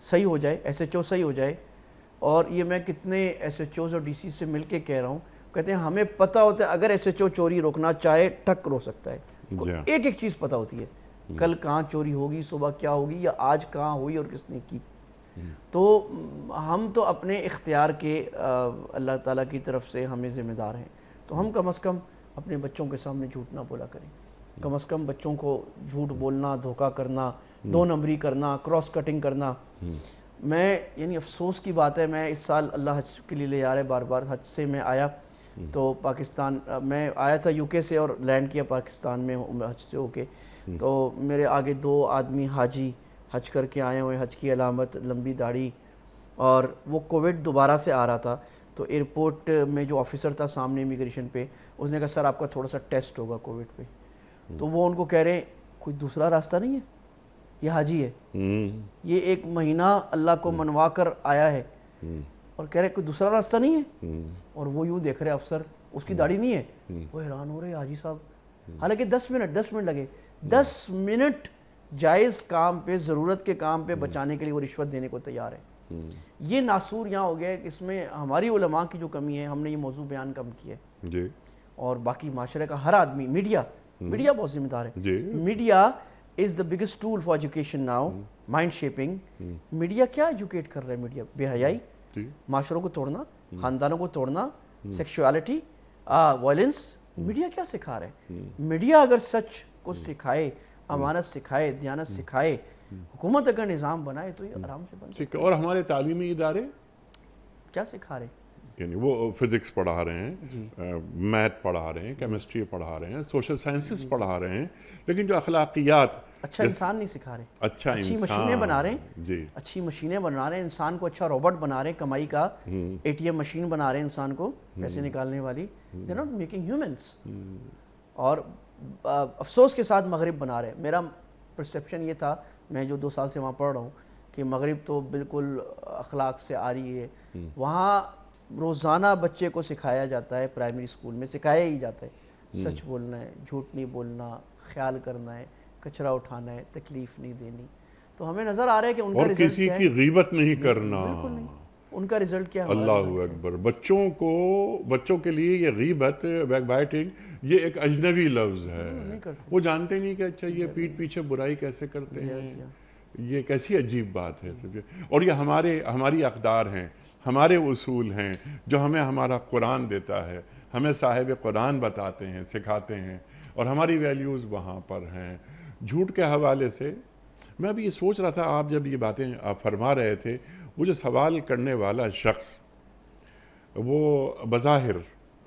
صحیح ہو جائے، ایس ایچ او صحیح ہو جائے. اور یہ میں کتنے ایس ایچ اوز اور ڈی سی سے مل کے کہہ رہا ہوں، کہتے ہیں ہمیں پتہ ہوتا ہے اگر ایس ایچ او چوری روکنا چاہے ٹک رو سکتا ہے، اس کو جی ہاں۔ ایک ایک چیز پتہ ہوتی ہے، کل کہاں چوری ہوگی، صبح کیا ہوگی، یا آج کہاں ہوئی اور کس نے کی۔ تو ہم تو اپنے اختیار کے اللہ تعالیٰ کی طرف سے ہمیں ذمہ دار ہیں، تو ہم کم از کم اپنے بچوں کے سامنے جھوٹ نہ بولا کریں، کم از کم بچوں کو جھوٹ بولنا، دھوکہ کرنا، دو نمبری کرنا، کراس کٹنگ کرنا۔ میں یعنی افسوس کی بات ہے، میں اس سال اللہ حج کے لیے لے آ رہے بار بار، حج سے میں آیا تو پاکستان، میں آیا تھا یو کے سے اور لینڈ کیا پاکستان میں حج سے ہو کے، تو میرے آگے 2 آدمی حاجی حج کر کے آئے ہوئے، حج کی علامت، لمبی داڑھی، اور وہ کووڈ دوبارہ سے آ رہا تھا، تو ایئرپورٹ میں جو آفیسر تھا سامنے امیگریشن پہ، اس نے کہا سر آپ کا تھوڑا سا ٹیسٹ ہوگا کووڈ پہ، تو وہ ان کو کہہ رہے کوئی دوسرا راستہ نہیں ہے، یہ حاجی ہے، یہ 1 مہینہ اللہ کو منوا کر آیا ہے اور کہہ رہے کوئی دوسرا راستہ نہیں ہے، اور وہ یوں دیکھ رہے افسر، اس کی داڑھی نہیں ہے، وہ حیران ہو رہے حاجی صاحب، حالانکہ 10 منٹ لگے، 10 منٹ جائز کام پہ، ضرورت کے کام پہ بچانے کے لیے وہ رشوت دینے کو تیار ہے۔ یہ ناصور یہاں ہو گیا ہے کہ اس میں ہماری علماء کی جو کمی ہے، ہم نے یہ موضوع بیان کم کیا ہے، جی اور باقی معاشرے کا ہر آدمی، میڈیا بہت ذمہ دار ہے۔ جی media is the biggest tool for education now, mind shaping. Media کیا ایجوکیٹ کر رہا ہے؟ میڈیا بے حیائی، جی معاشروں کو توڑنا، خاندانوں کو توڑنا، سیکشوالٹی، وائلنس، میڈیا کیا سکھا رہا ہے؟ میڈیا اگر سچ کو سکھائے، امانت سکھائے، دیانت سکھائے، حکومت اگر نظام بنائے تو یہ آرام سے بن سکتا اور ہمارے تعلیمی ادارے ہے۔ کیا سکھا رہے ہیں؟ یعنی وہ فزکس پڑھا رہے ہیں، میتھ پڑھا رہے ہیں، کیمسٹری پڑھا رہے ہیں، سوشل سائنسز پڑھا رہے ہیں، لیکن جو اخلاقیات، اچھا انسان نہیں سکھا رہے، اچھا اچھی انسان، مشینیں بنا رہے ہیں، جی اچھی مشینیں بنا رہے ہیں، انسان کو اچھا روبوٹ بنا رہے ہیں، کمائی کا اے ٹی ایم مشین بنا رہے ہیں انسان کو، پیسے نکالنے والی، دے ناٹ میکنگ ہیومنس، اور افسوس کے ساتھ مغرب بنا رہے ہیں۔ میرا پرسیپشن یہ تھا، میں جو 2 سال سے وہاں پڑھ رہا ہوں، کہ مغرب تو بالکل اخلاق سے آ رہی ہے، وہاں روزانہ بچے کو سکھایا جاتا ہے، پرائمری اسکول میں سکھایا ہی جاتا ہے، سچ بولنا ہے، جھوٹ نہیں بولنا، خیال کرنا ہے، کچرا اٹھانا ہے، تکلیف نہیں دینی۔ تو ہمیں نظر آ رہا ہے کہ ان کا اور رزلٹ کسی کیا ہے، کی غیبت نہیں کرنا، بالکل نہیں، ان کا رزلٹ کیا ہے، ہمارا اللہ result اکبر۔ بچوں کے لیے یہ غیبت، بیک بائٹنگ، یہ ایک اجنبی لفظ ہے، وہ جانتے نہیں کہ اچھا یہ پیٹھ پیچھے برائی کیسے کرتے ہیں، یہ کیسی عجیب بات ہے۔ اور یہ ہماری اقدار ہیں، ہمارے اصول ہیں، جو ہمیں ہمارا قرآن دیتا ہے، ہمیں صاحب قرآن بتاتے ہیں، سکھاتے ہیں، اور ہماری ویلیوز وہاں پر ہیں۔ جھوٹ کے حوالے سے میں ابھی یہ سوچ رہا تھا، آپ جب یہ باتیں آپ فرما رہے تھے، وہ جو سوال کرنے والا شخص، وہ بظاہر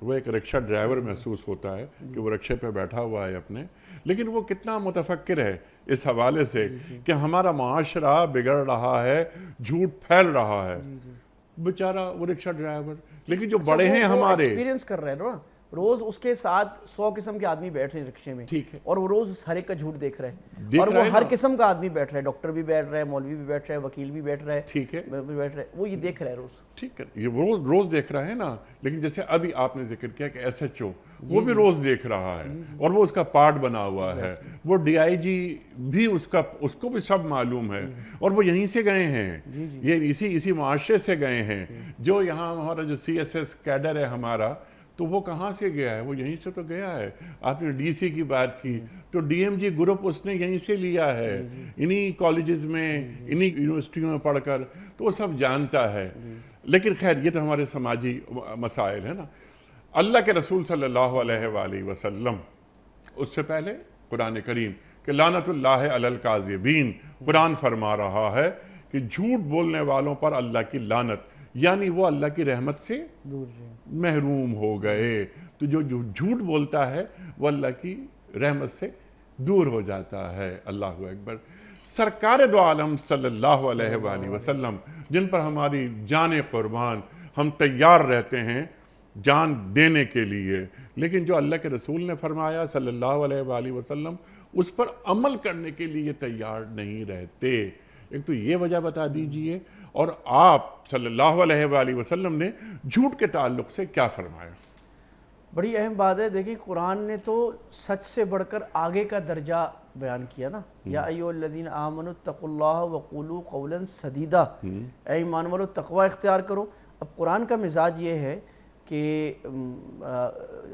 وہ ایک رکشہ ڈرائیور محسوس ہوتا ہے کہ وہ رکشے پہ بیٹھا ہوا ہے اپنے، لیکن وہ کتنا متفکر ہے اس حوالے سے کہ ہمارا معاشرہ بگڑ رہا ہے، جھوٹ پھیل رہا ہے، بیچارہ وہ رکشہ ڈرائیور، لیکن جو بڑے ہیں ہمارے، ایکسپیرینس کر رہے ہیں نا، روز اس کے ساتھ 100 قسم کے آدمی بیٹھ رہے ہیں رکشے میں، ٹھیک ہے، اور وہ روز ہر ایک کا جھوٹ دیکھ رہے ہیں، اور وہ ہر قسم کا آدمی بیٹھ رہا ہے، ڈاکٹر بھی بیٹھ رہا ہے، مولوی بھی بیٹھ رہا ہے، وکیل بھی بیٹھ رہا ہے، ٹھیک ہے، بیٹھ رہا ہے، وہ یہ دیکھ رہا ہے روز، ٹھیک ہے، یہ روز دیکھ رہا ہے نا۔ لیکن جیسے ابھی آپ نے ذکر کیا کہ ایس ایچ او، وہ بھی روز دیکھ رہا ہے، اور وہ اس کا پارٹ بنا ہوا ہے، وہ ڈی آئی جی بھی اس کو بھی سب معلوم ہے، اور وہ یہیں سے گئے ہیں، یہ اسی معاشرے سے گئے ہیں، جو یہاں ہمارا جو سی ایس ایس کیڈر ہے ہمارا، تو وہ کہاں سے گیا ہے؟ وہ یہیں سے تو گیا ہے۔ آپ نے ڈی سی کی بات کی، تو ڈی ایم جی گروپ اس نے یہیں سے لیا ہے، انہی کالجز میں، انہی یونیورسٹیوں میں پڑھ کر، تو وہ سب جانتا ہے۔ لیکن خیر، یہ تو ہمارے سماجی مسائل ہیں نا۔ اللہ کے رسول صلی اللہ علیہ وآلہ وسلم، اس سے پہلے قرآن کریم کہ لعنت اللہ علی الکاذبین، قرآن فرما رہا ہے کہ جھوٹ بولنے والوں پر اللہ کی لعنت، یعنی وہ اللہ کی رحمت سے محروم ہو گئے۔ تو جو جھوٹ بولتا ہے وہ اللہ کی رحمت سے دور ہو جاتا ہے۔ اللہ اکبر۔ سرکار دو عالم صلی اللہ علیہ وآلہ وسلم، جن پر ہماری جان قربان، ہم تیار رہتے ہیں جان دینے کے لیے، لیکن جو اللہ کے رسول نے فرمایا صلی اللہ علیہ وآلہ وسلم، اس پر عمل کرنے کے لیے تیار نہیں رہتے۔ ایک تو یہ وجہ بتا دیجئے، اور آپ صلی اللہ علیہ وآلہ وسلم نے جھوٹ کے تعلق سے کیا فرمایا؟ بڑی اہم بات ہے۔ دیکھیں قرآن نے تو سچ سے بڑھ کر آگے کا درجہ بیان کیا نا، یا ایھا الذین آمنوا اتقوا اللہ وقولوا قولا سدیدا، اے ایمان والو تقوی اختیار کرو۔ اب قرآن کا مزاج یہ ہے کہ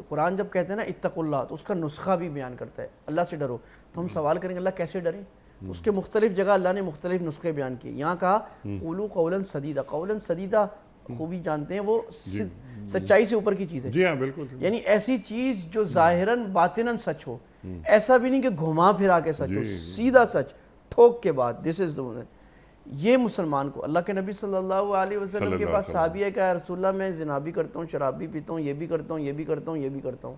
قرآن جب کہتے ہیں نا اتقوا اللہ تو اس کا نسخہ بھی بیان کرتا ہے اللہ سے ڈرو. تو ہم سوال کریں گے اللہ کیسے ڈریں؟ تو اس کے مختلف جگہ اللہ نے مختلف نسخے بیان کیے. یہاں کہا قولوا قولا سدیدا. قولا سدیدا خوبی جانتے ہیں وہ سچائی سے اوپر کی چیز ہے. جی ہاں بالکل. یعنی ایسی چیز جو ظاہراً باطناً سچ ہو, ایسا بھی نہیں کہ گھما پھرا کے سچ ہو, سیدھا سچ ٹھوک کے بعد. دس از یہ مسلمان کو. اللہ کے نبی صلی اللہ علیہ وسلم کے پاس صحابی ہے کہ یا رسول اللہ میں زنا بھی کرتا ہوں, شراب بھی پیتا ہوں, یہ بھی کرتا ہوں, یہ بھی کرتا ہوں, یہ بھی کرتا ہوں,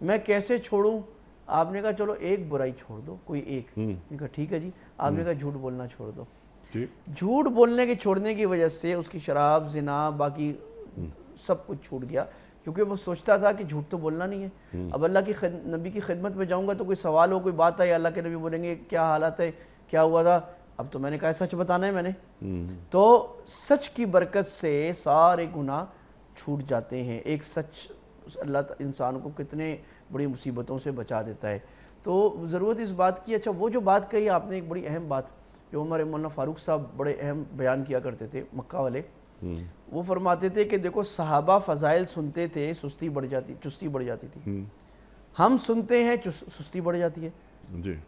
میں کیسے چھوڑوں؟ آپ نے کہا چلو ایک برائی چھوڑ دو, کوئی ایک. کہا ٹھیک ہے جی. آپ نے کہا جھوٹ بولنا چھوڑ دو. جھوٹ بولنے کے چھوڑنے کی وجہ سے اس کی شراب, زنا, باقی سب کچھ چھوٹ گیا, کیونکہ وہ سوچتا تھا کہ جھوٹ تو بولنا نہیں ہے. اب اللہ کی نبی کی خدمت میں جاؤں گا تو کوئی سوال ہو, کوئی بات آئی, اللہ کے نبی بولیں گے کیا حالت ہے, کیا ہوا تھا, اب تو میں نے کہا سچ بتانا ہے میں نے. تو سچ کی برکت سے سارے گناہ چھوٹ جاتے ہیں. ایک سچ اللہ انسان کو کتنے بڑی مصیبتوں سے بچا دیتا ہے. تو ضرورت اس بات کی. اچھا وہ جو بات کہی آپ نے, ایک بڑی اہم بات جو ہمارے مولانا فاروق صاحب بڑے اہم بیان کیا کرتے تھے مکہ والے, وہ فرماتے تھے کہ دیکھو صحابہ فضائل سنتے تھے, چستی بڑھ جاتی تھی. ہم سنتے ہیں سستی بڑھ جاتی ہے.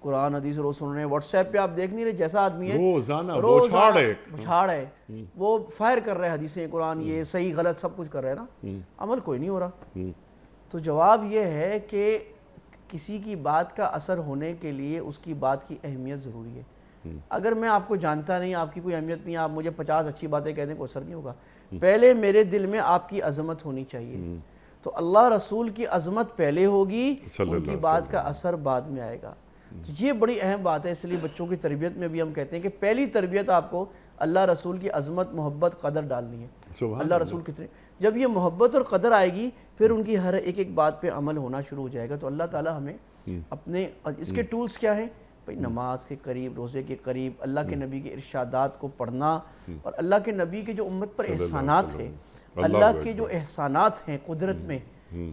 قرآن حدیث روز سن رہے ہیں, واٹس ایپ پہ آپ دیکھ نہیں رہے جیسا آدمی ہے روزانہ چھاڑ ہے, وہ فائر کر رہے ہیں حدیثیں قرآن, یہ صحیح غلط سب کچھ کر رہے ہیں نا, عمل کوئی نہیں ہو رہا. تو جواب یہ ہے کہ کسی کی بات کا اثر ہونے کے لیے اس کی بات کی اہمیت ضروری ہے. اگر میں آپ کو جانتا نہیں, آپ کی کوئی اہمیت نہیں, آپ مجھے 50 اچھی باتیں کہہ دیں, کوئی اثر نہیں ہوگا. پہلے میرے دل میں آپ کی عظمت ہونی چاہیے. تو اللہ رسول کی عظمت پہلے ہوگی, ان کی بات کا اثر بعد میں آئے گا. تو یہ بڑی اہم بات ہے. اس لیے بچوں کی تربیت میں بھی ہم کہتے ہیں کہ پہلی تربیت آپ کو اللہ رسول کی عظمت, محبت, قدر ڈالنی ہے. اللہ رسول کتنے, جب یہ محبت اور قدر آئے گی پھر ان کی ہر ایک بات پہ عمل ہونا شروع ہو جائے گا. تو اللہ تعالیٰ ہمیں اپنے اس کے ٹولز کیا ہیں بھئی, نماز کے قریب, روزے کے قریب, اللہ کے نبی کے ارشادات کو پڑھنا, اور اللہ کے نبی کے جو امت پر احسانات ہیں, اللہ کے جو احسانات ہیں قدرت میں,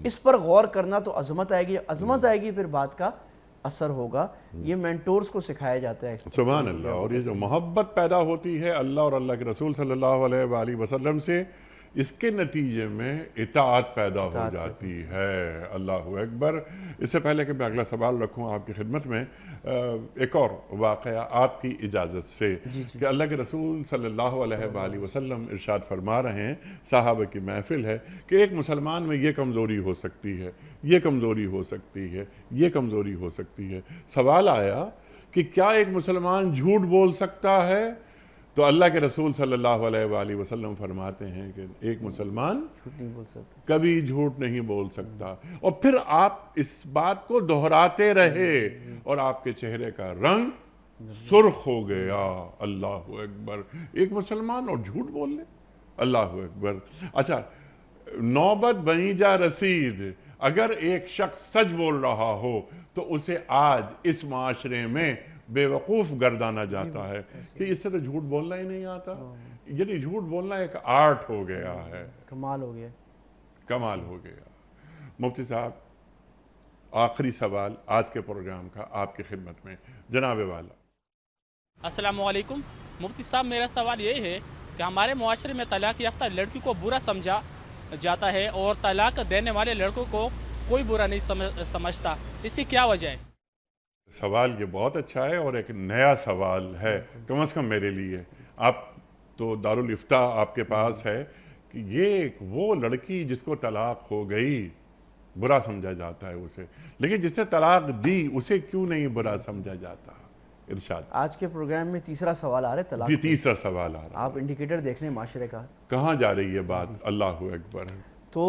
اس پر غور کرنا. تو عظمت آئے گی, عظمت آئے گی پھر بات کا اثر ہوگا. یہ مینٹورز کو سکھایا جاتا ہے. سبحان اللہ. اور یہ جو محبت پیدا ہوتی ہے اللہ اور اللہ کے رسول صلی اللہ علیہ وآلہ وسلم سے, اس کے نتیجے میں اطاعت پیدا ہو جاتی ہے. اللہ اکبر. اس سے پہلے کہ میں اگلا سوال رکھوں آپ کی خدمت میں, ایک اور واقعہ آپ کی اجازت سے, کہ اللہ کے رسول صلی اللہ علیہ وآلہ وسلم ارشاد فرما رہے ہیں, صحابہ کی محفل ہے, کہ ایک مسلمان میں یہ کمزوری ہو سکتی ہے, یہ کمزوری ہو سکتی ہے, یہ کمزوری ہو سکتی ہے. سوال آیا کہ کیا ایک مسلمان جھوٹ بول سکتا ہے؟ تو اللہ کے رسول صلی اللہ علیہ وآلہ وسلم فرماتے ہیں کہ ایک مسلمان کبھی جھوٹ نہیں بول سکتا. اور پھر آپ اس بات کو دہراتے رہے اور آپ کے چہرے کا رنگ سرخ ہو گیا. اللہ اکبر. ایک مسلمان اور جھوٹ بول لے, اللہ اکبر. اچھا, نوبت بنی جا رسید, اگر ایک شخص سچ بول رہا ہو تو اسے آج اس معاشرے میں بے وقوف گردانا جاتا ہے کہ اس سے تو جھوٹ بولنا ہی نہیں آتا. یعنی جھوٹ بولنا ایک آرٹ ہو گیا ہے, کمال ہو گیا, کمال ہو گیا. مفتی صاحب, آخری سوال آج کے پروگرام کا آپ کی خدمت میں, جناب والا. السلام علیکم. مفتی صاحب, میرا سوال یہ ہے کہ ہمارے معاشرے میں طلاق یافتہ لڑکی کو برا سمجھا جاتا ہے اور طلاق دینے والے لڑکوں کو کوئی برا نہیں سمجھتا, اس کی کیا وجہ ہے؟ سوال یہ بہت اچھا ہے اور ایک نیا سوال ہے, کم از کم میرے لیے. آپ تو دارالافتاء آپ کے پاس ہے, کہ یہ وہ لڑکی جس کو طلاق ہو گئی برا سمجھا جاتا ہے اسے, لیکن جس نے طلاق دی اسے کیوں نہیں برا سمجھا جاتا؟ ارشاد. آج کے پروگرام میں تیسرا سوال آ رہا ہے طلاق. جی, تیسرا سوال آ رہا ہے. آپ انڈیکیٹر دیکھ لیں معاشرے کا کہاں جا رہی ہے بات. اللہ اکبر. تو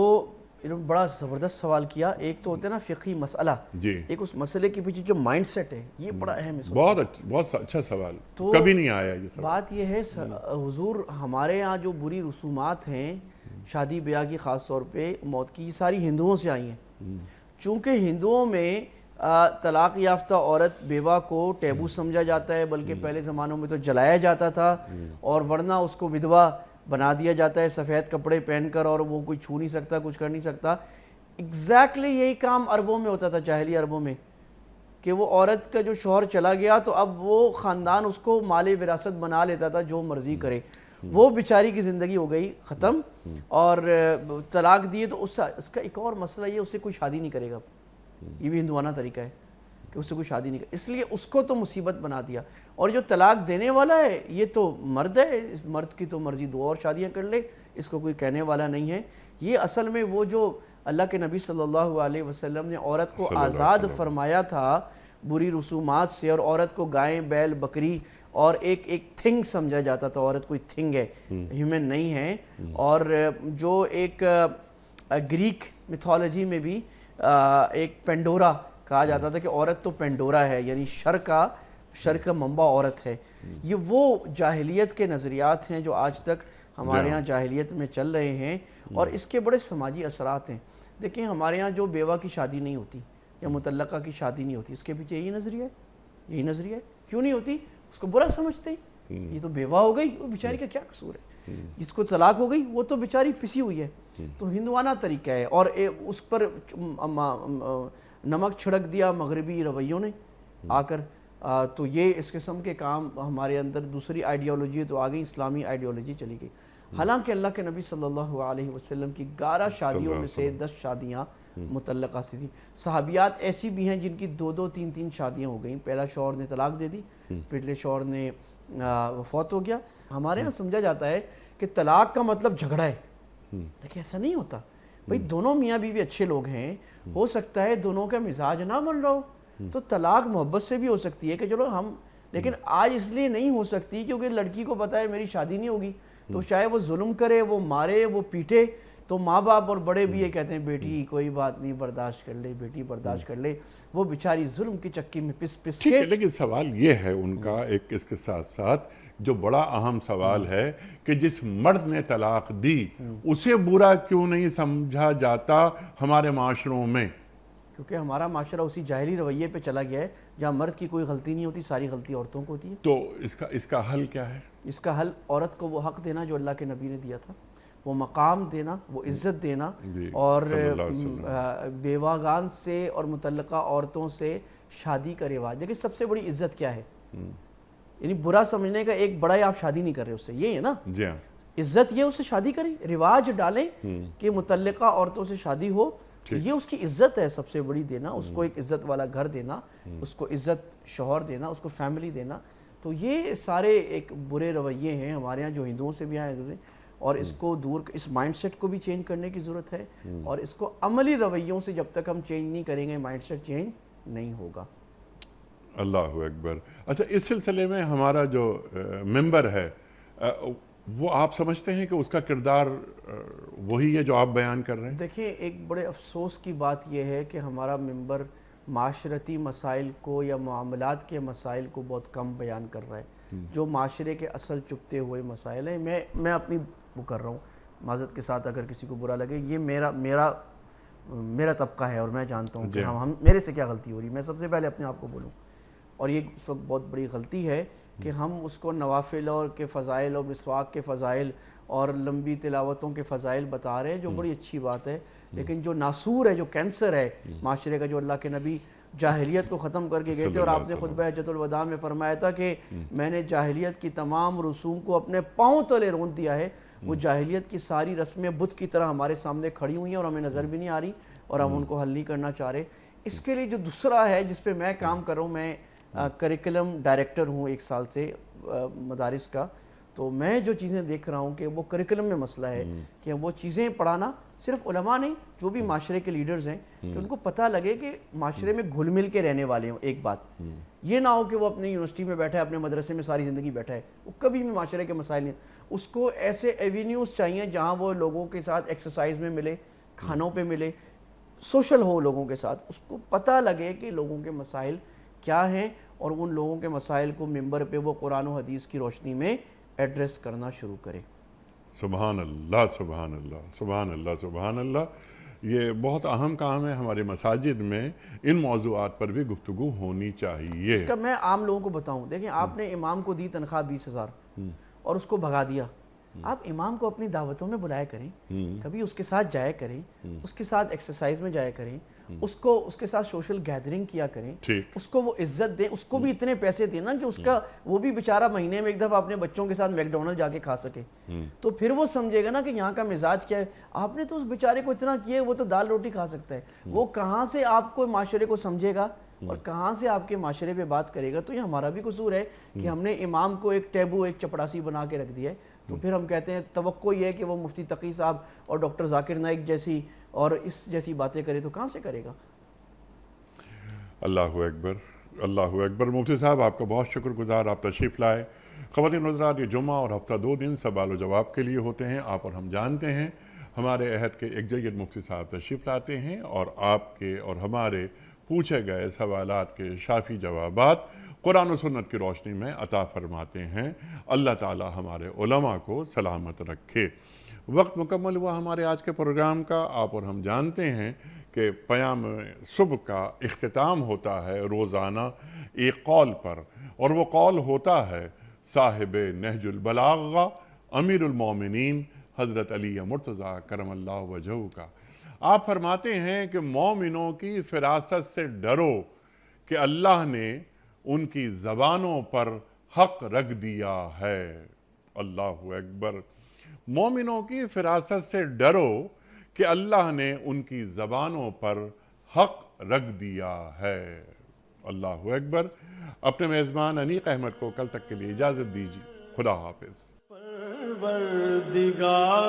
انہوں نے بڑا زبردست سوال کیا. ایک تو ہوتا ہے نا فقہی مسئلہ, جی, ایک اس مسئلے کے پیچھے جو مائنڈ سیٹ ہے, یہ بڑا اہم ہے. بہت اچھا سوال, کبھی نہیں آیا یہ سوال. بات یہ ہے حضور, ہمارے ہاں جو بری رسومات ہیں شادی بیاہ کی, خاص طور پہ موت کی, یہ ساری ہندوؤں سے آئی ہیں. چونکہ ہندوؤں میں طلاق یافتہ عورت بیوہ کو ٹیبو سمجھا جاتا ہے, بلکہ پہلے زمانوں میں تو جلایا جاتا تھا, اور ورنہ اس کو ودوا بنا دیا جاتا ہے سفید کپڑے پہن کر, اور وہ کوئی چھو نہیں سکتا, کچھ کر نہیں سکتا. ایگزیکٹلی یہی کام عربوں میں ہوتا تھا, جاہلی عربوں میں, کہ وہ عورت کا جو شوہر چلا گیا تو اب وہ خاندان اس کو مال وراثت بنا لیتا تھا, جو مرضی کرے. وہ بیچاری کی زندگی ہو گئی ختم، اور طلاق دیے تو اس کا ایک اور مسئلہ یہ، اس سے کوئی شادی نہیں کرے گا، یہ بھی ہندوانہ طریقہ ہے کہ اس سے کوئی شادی نہیں کرے، اس لیے اس کو تو مصیبت بنا دیا۔ اور جو طلاق دینے والا ہے یہ تو مرد ہے، اس مرد کی تو مرضی 2 اور شادیاں کر لے، اس کو کوئی کہنے والا نہیں ہے۔ یہ اصل میں وہ جو اللہ کے نبی صلی اللہ علیہ وسلم نے عورت کو آزاد فرمایا تھا بری رسومات سے، اور عورت کو گائے بیل بکری اور ایک تھنگ سمجھا جاتا تھا، عورت کوئی تھنگ ہے، ہیومن نہیں ہے۔ اور جو ایک گریک میتھولوجی میں بھی ایک پینڈورا کہا جاتا تھا کہ عورت تو پینڈورا ہے، یعنی شر کا منبع عورت ہے۔ یہ وہ جاہلیت کے نظریات ہیں جو آج تک ہمارے ہاں جاہلیت میں چل رہے ہیں، اور اس کے بڑے سماجی اثرات ہیں۔ دیکھیں ہمارے ہاں جو بیوہ کی شادی نہیں ہوتی یا مطلقہ کی شادی نہیں ہوتی، اس کے پیچھے یہی نظریہ ہے، کیوں نہیں ہوتی؟ اس کو برا سمجھتے ہیں، یہ تو بیوہ ہو گئی، وہ بیچاری کا کیا قصور ہے، جس کو طلاق ہو گئی وہ تو بیچاری پسی ہوئی ہے۔ تو ہندوانہ طریقہ ہے، اور اس پر نمک چھڑک دیا مغربی رویوں نے آ کر۔ تو یہ اس قسم کے کام ہمارے اندر دوسری آئیڈیالوجی تو آ گئی، اسلامی آئیڈیالوجی چلی گئی۔ حالانکہ اللہ کے نبی صلی اللہ علیہ وسلم کی 11 شادیوں میں سے 10 شادیاں مطلقہ سے تھیں۔ صحابیات ایسی بھی ہیں جن کی 2 3 شادیاں ہو گئیں، پہلا شوہر نے طلاق دے دی، پچھلے شوہر نے فوت ہو گیا۔ ہمارے ہاں سمجھا جاتا ہے کہ طلاق کا مطلب جھگڑا ہے، لیکن ایسا نہیں ہوتا بھئی، دونوں میاں بیوی اچھے لوگ ہیں، ہو سکتا ہے دونوں کا مزاج نہ بن رہا ہو، تو طلاق محبت سے بھی ہو سکتی ہے کہ چلو ہم، لیکن آج اس لیے نہیں ہو سکتی کیونکہ لڑکی کو پتا ہے میری شادی نہیں ہوگی، تو چاہے وہ ظلم کرے، وہ مارے، وہ پیٹے، تو ماں باپ اور بڑے بھی یہ کہتے ہیں بیٹی کوئی بات نہیں، برداشت کر لے، بیٹی برداشت کر لے، وہ بیچاری ظلم کی چکی میں پس کے۔ لیکن سوال یہ ہے ان کا ایک، اس کے ساتھ ساتھ جو بڑا اہم سوال ہے کہ جس مرد نے طلاق دی اسے برا کیوں نہیں سمجھا جاتا ہمارے معاشروں میں؟ کیونکہ ہمارا معاشرہ اسی جاہلی رویے پہ چلا گیا ہے جہاں مرد کی کوئی غلطی نہیں ہوتی، ساری غلطی عورتوں کو ہوتی ہے۔ تو اس کا حل کیا ہے؟ اس کا حل عورت کو وہ حق دینا جو اللہ کے نبی نے دیا تھا، وہ مقام دینا، وہ عزت دینا، اور بیواگان سے اور مطلقہ عورتوں سے شادی کا رواج۔ دیکھیں سب سے بڑی عزت کیا ہے، یعنی برا سمجھنے کا ایک بڑا ہے آپ شادی نہیں کر رہے اس سے، یہ ہے نا جی ہاں، عزت، یہ اسے شادی کریں، رواج ڈالیں کہ مطلقہ عورتوں سے شادی ہو، یہ اس کی عزت ہے سب سے بڑی دینا، اس کو ایک عزت والا گھر دینا، اس کو عزت شوہر دینا، اس کو فیملی دینا۔ تو یہ سارے ایک برے رویے ہیں ہمارے ہاں جو ہندوؤں سے بھی آئے ہیں، اور اس کو دور، اس مائنڈ سیٹ کو بھی چینج کرنے کی ضرورت ہے، اور اس کو عملی رویوں سے جب تک ہم چینج نہیں کریں گے مائنڈ سیٹ چینج نہیں ہوگا۔ اللہ اکبر۔ اچھا، اس سلسلے میں ہمارا جو ممبر ہے وہ آپ سمجھتے ہیں کہ اس کا کردار وہی ہے جو آپ بیان کر رہے ہیں؟ دیکھیں ایک بڑے افسوس کی بات یہ ہے کہ ہمارا ممبر معاشرتی مسائل کو یا معاملات کے مسائل کو بہت کم بیان کر رہا ہے، جو معاشرے کے اصل چپتے ہوئے مسائل ہیں۔ میں اپنی وہ کر رہا ہوں، معذرت کے ساتھ اگر کسی کو برا لگے، یہ میرا طبقہ ہے، اور میں جانتا ہوں کہ میرے سے کیا غلطی ہو رہی ہے۔ میں سب سے پہلے اپنے آپ کو بولوں، اور یہ اس وقت بہت بڑی غلطی ہے کہ ہم اس کو نوافل اور کے فضائل اور مسواک کے فضائل اور لمبی تلاوتوں کے فضائل بتا رہے ہیں، جو بڑی اچھی بات ہے، لیکن جو ناسور ہے، جو کینسر ہے معاشرے کا، جو اللہ کے نبی جاہلیت کو ختم کر کے گئے تھے، اور آپ نے خطبہ حجۃ الوداع میں فرمایا تھا کہ میں نے جاہلیت کی تمام رسوم کو اپنے پاؤں تلے رون دیا ہے۔ وہ جاہلیت کی ساری رسمیں بت کی طرح ہمارے سامنے کھڑی ہوئی ہیں اور ہمیں نظر بھی نہیں آ رہی، اور ہم ان کو حل نہیں کرنا چاہ رہے۔ اس کے لیے جو دوسرا ہے جس پہ میں کام کر رہا ہوں، میں کریکلم ڈائریکٹر ہوں 1 سال سے مدارس کا، تو میں جو چیزیں دیکھ رہا ہوں کہ وہ کریکلم میں مسئلہ ہے کہ وہ چیزیں پڑھانا صرف علماء نہیں، جو بھی معاشرے کے لیڈرز ہیں، کہ ان کو پتہ لگے کہ معاشرے میں گھل مل کے رہنے والے ہوں۔ ایک بات یہ نہ ہو کہ وہ اپنی یونیورسٹی میں بیٹھا ہے، اپنے مدرسے میں ساری زندگی بیٹھا ہے، وہ کبھی بھی معاشرے کے مسائل نہیں۔ اس کو ایسے ایوینیوز چاہیے جہاں وہ لوگوں کے ساتھ ایکسرسائز میں ملے، کھانوں پہ ملے، سوشل ہو لوگوں کے ساتھ، اس کو پتہ لگے کہ لوگوں کے مسائل کیا ہیں، اور ان لوگوں کے مسائل کو ممبر پہ وہ قرآن و حدیث کی روشنی میں ایڈریس کرنا شروع کرے۔ سبحان اللہ، سبحان اللہ، سبحان اللہ، سبحان اللہ۔ یہ بہت اہم کام ہے، ہماری مساجد میں ان موضوعات پر بھی گفتگو ہونی چاہیے۔ اس کا میں عام لوگوں کو بتاؤں، دیکھیں آپ نے امام کو دی تنخواہ 20,000 اور اس کو بھگا دیا، آپ امام کو اپنی دعوتوں میں بلایا کریں، کبھی اس کے ساتھ جایا کریں، اس کے ساتھ ایکسرسائز میں جایا کریں، اس کو اس کے ساتھ سوشل گیدرنگ کیا کریں, ٹھیک. اس کو وہ عزت دیں, اس کو بھی اتنے پیسے دیں نا کہ اس کا وہ بھی بیچارہ مہینے میں ایک دفعہ اپنے بچوں کے ساتھ میک ڈونلڈ جا کے کھا سکے, تو پھر وہ سمجھے گا نا کہ یہاں کا مزاج کیا ہے. آپ نے تو اس بیچارے کو اتنا کیا ہے, وہ تو دال روٹی کھا سکتا ہے, وہ کہاں سے آپ کو معاشرے کو سمجھے گا اور کہاں سے آپ کے معاشرے پہ بات کرے گا. تو یہ ہمارا بھی قصور ہے کہ ہم نے امام کو ایک ٹیبو, ایک چپڑاسی بنا کے رکھ دیا ہے. تو پھر ہم کہتے ہیں توقع یہ ہے کہ وہ مفتی تقی صاحب اور ڈاکٹر ذاکر نائک جیسی اور اس جیسی باتیں کرے, تو کہاں سے کرے گا. اللہ اکبر, اللہ اکبر. مفتی صاحب آپ کا بہت شکر گزار, آپ تشریف لائے. خواتین حضرات, یہ جمعہ اور ہفتہ 2 دن سوال و جواب کے لیے ہوتے ہیں. آپ اور ہم جانتے ہیں ہمارے عہد کے ایک جید مفتی صاحب تشریف لاتے ہیں اور آپ کے اور ہمارے پوچھے گئے سوالات کے شافی جوابات قرآن و سنت کی روشنی میں عطا فرماتے ہیں. اللہ تعالی ہمارے علماء کو سلامت رکھے. وقت مکمل ہوا ہمارے آج کے پروگرام کا. آپ اور ہم جانتے ہیں کہ پیام صبح کا اختتام ہوتا ہے روزانہ ایک قول پر, اور وہ قول ہوتا ہے صاحب نہج البلاغہ امیر المومنین حضرت علی مرتضیٰ کرم اللہ وجہہ کا. آپ فرماتے ہیں کہ مومنوں کی فراست سے ڈرو کہ اللہ نے ان کی زبانوں پر حق رکھ دیا ہے. اللہ اکبر. مومنوں کی فراست سے ڈرو کہ اللہ نے ان کی زبانوں پر حق رکھ دیا ہے. اللہ اکبر. اپنے میزبان انیق احمد کو کل تک کے لیے اجازت دیجیے. خدا حافظ. پروردگار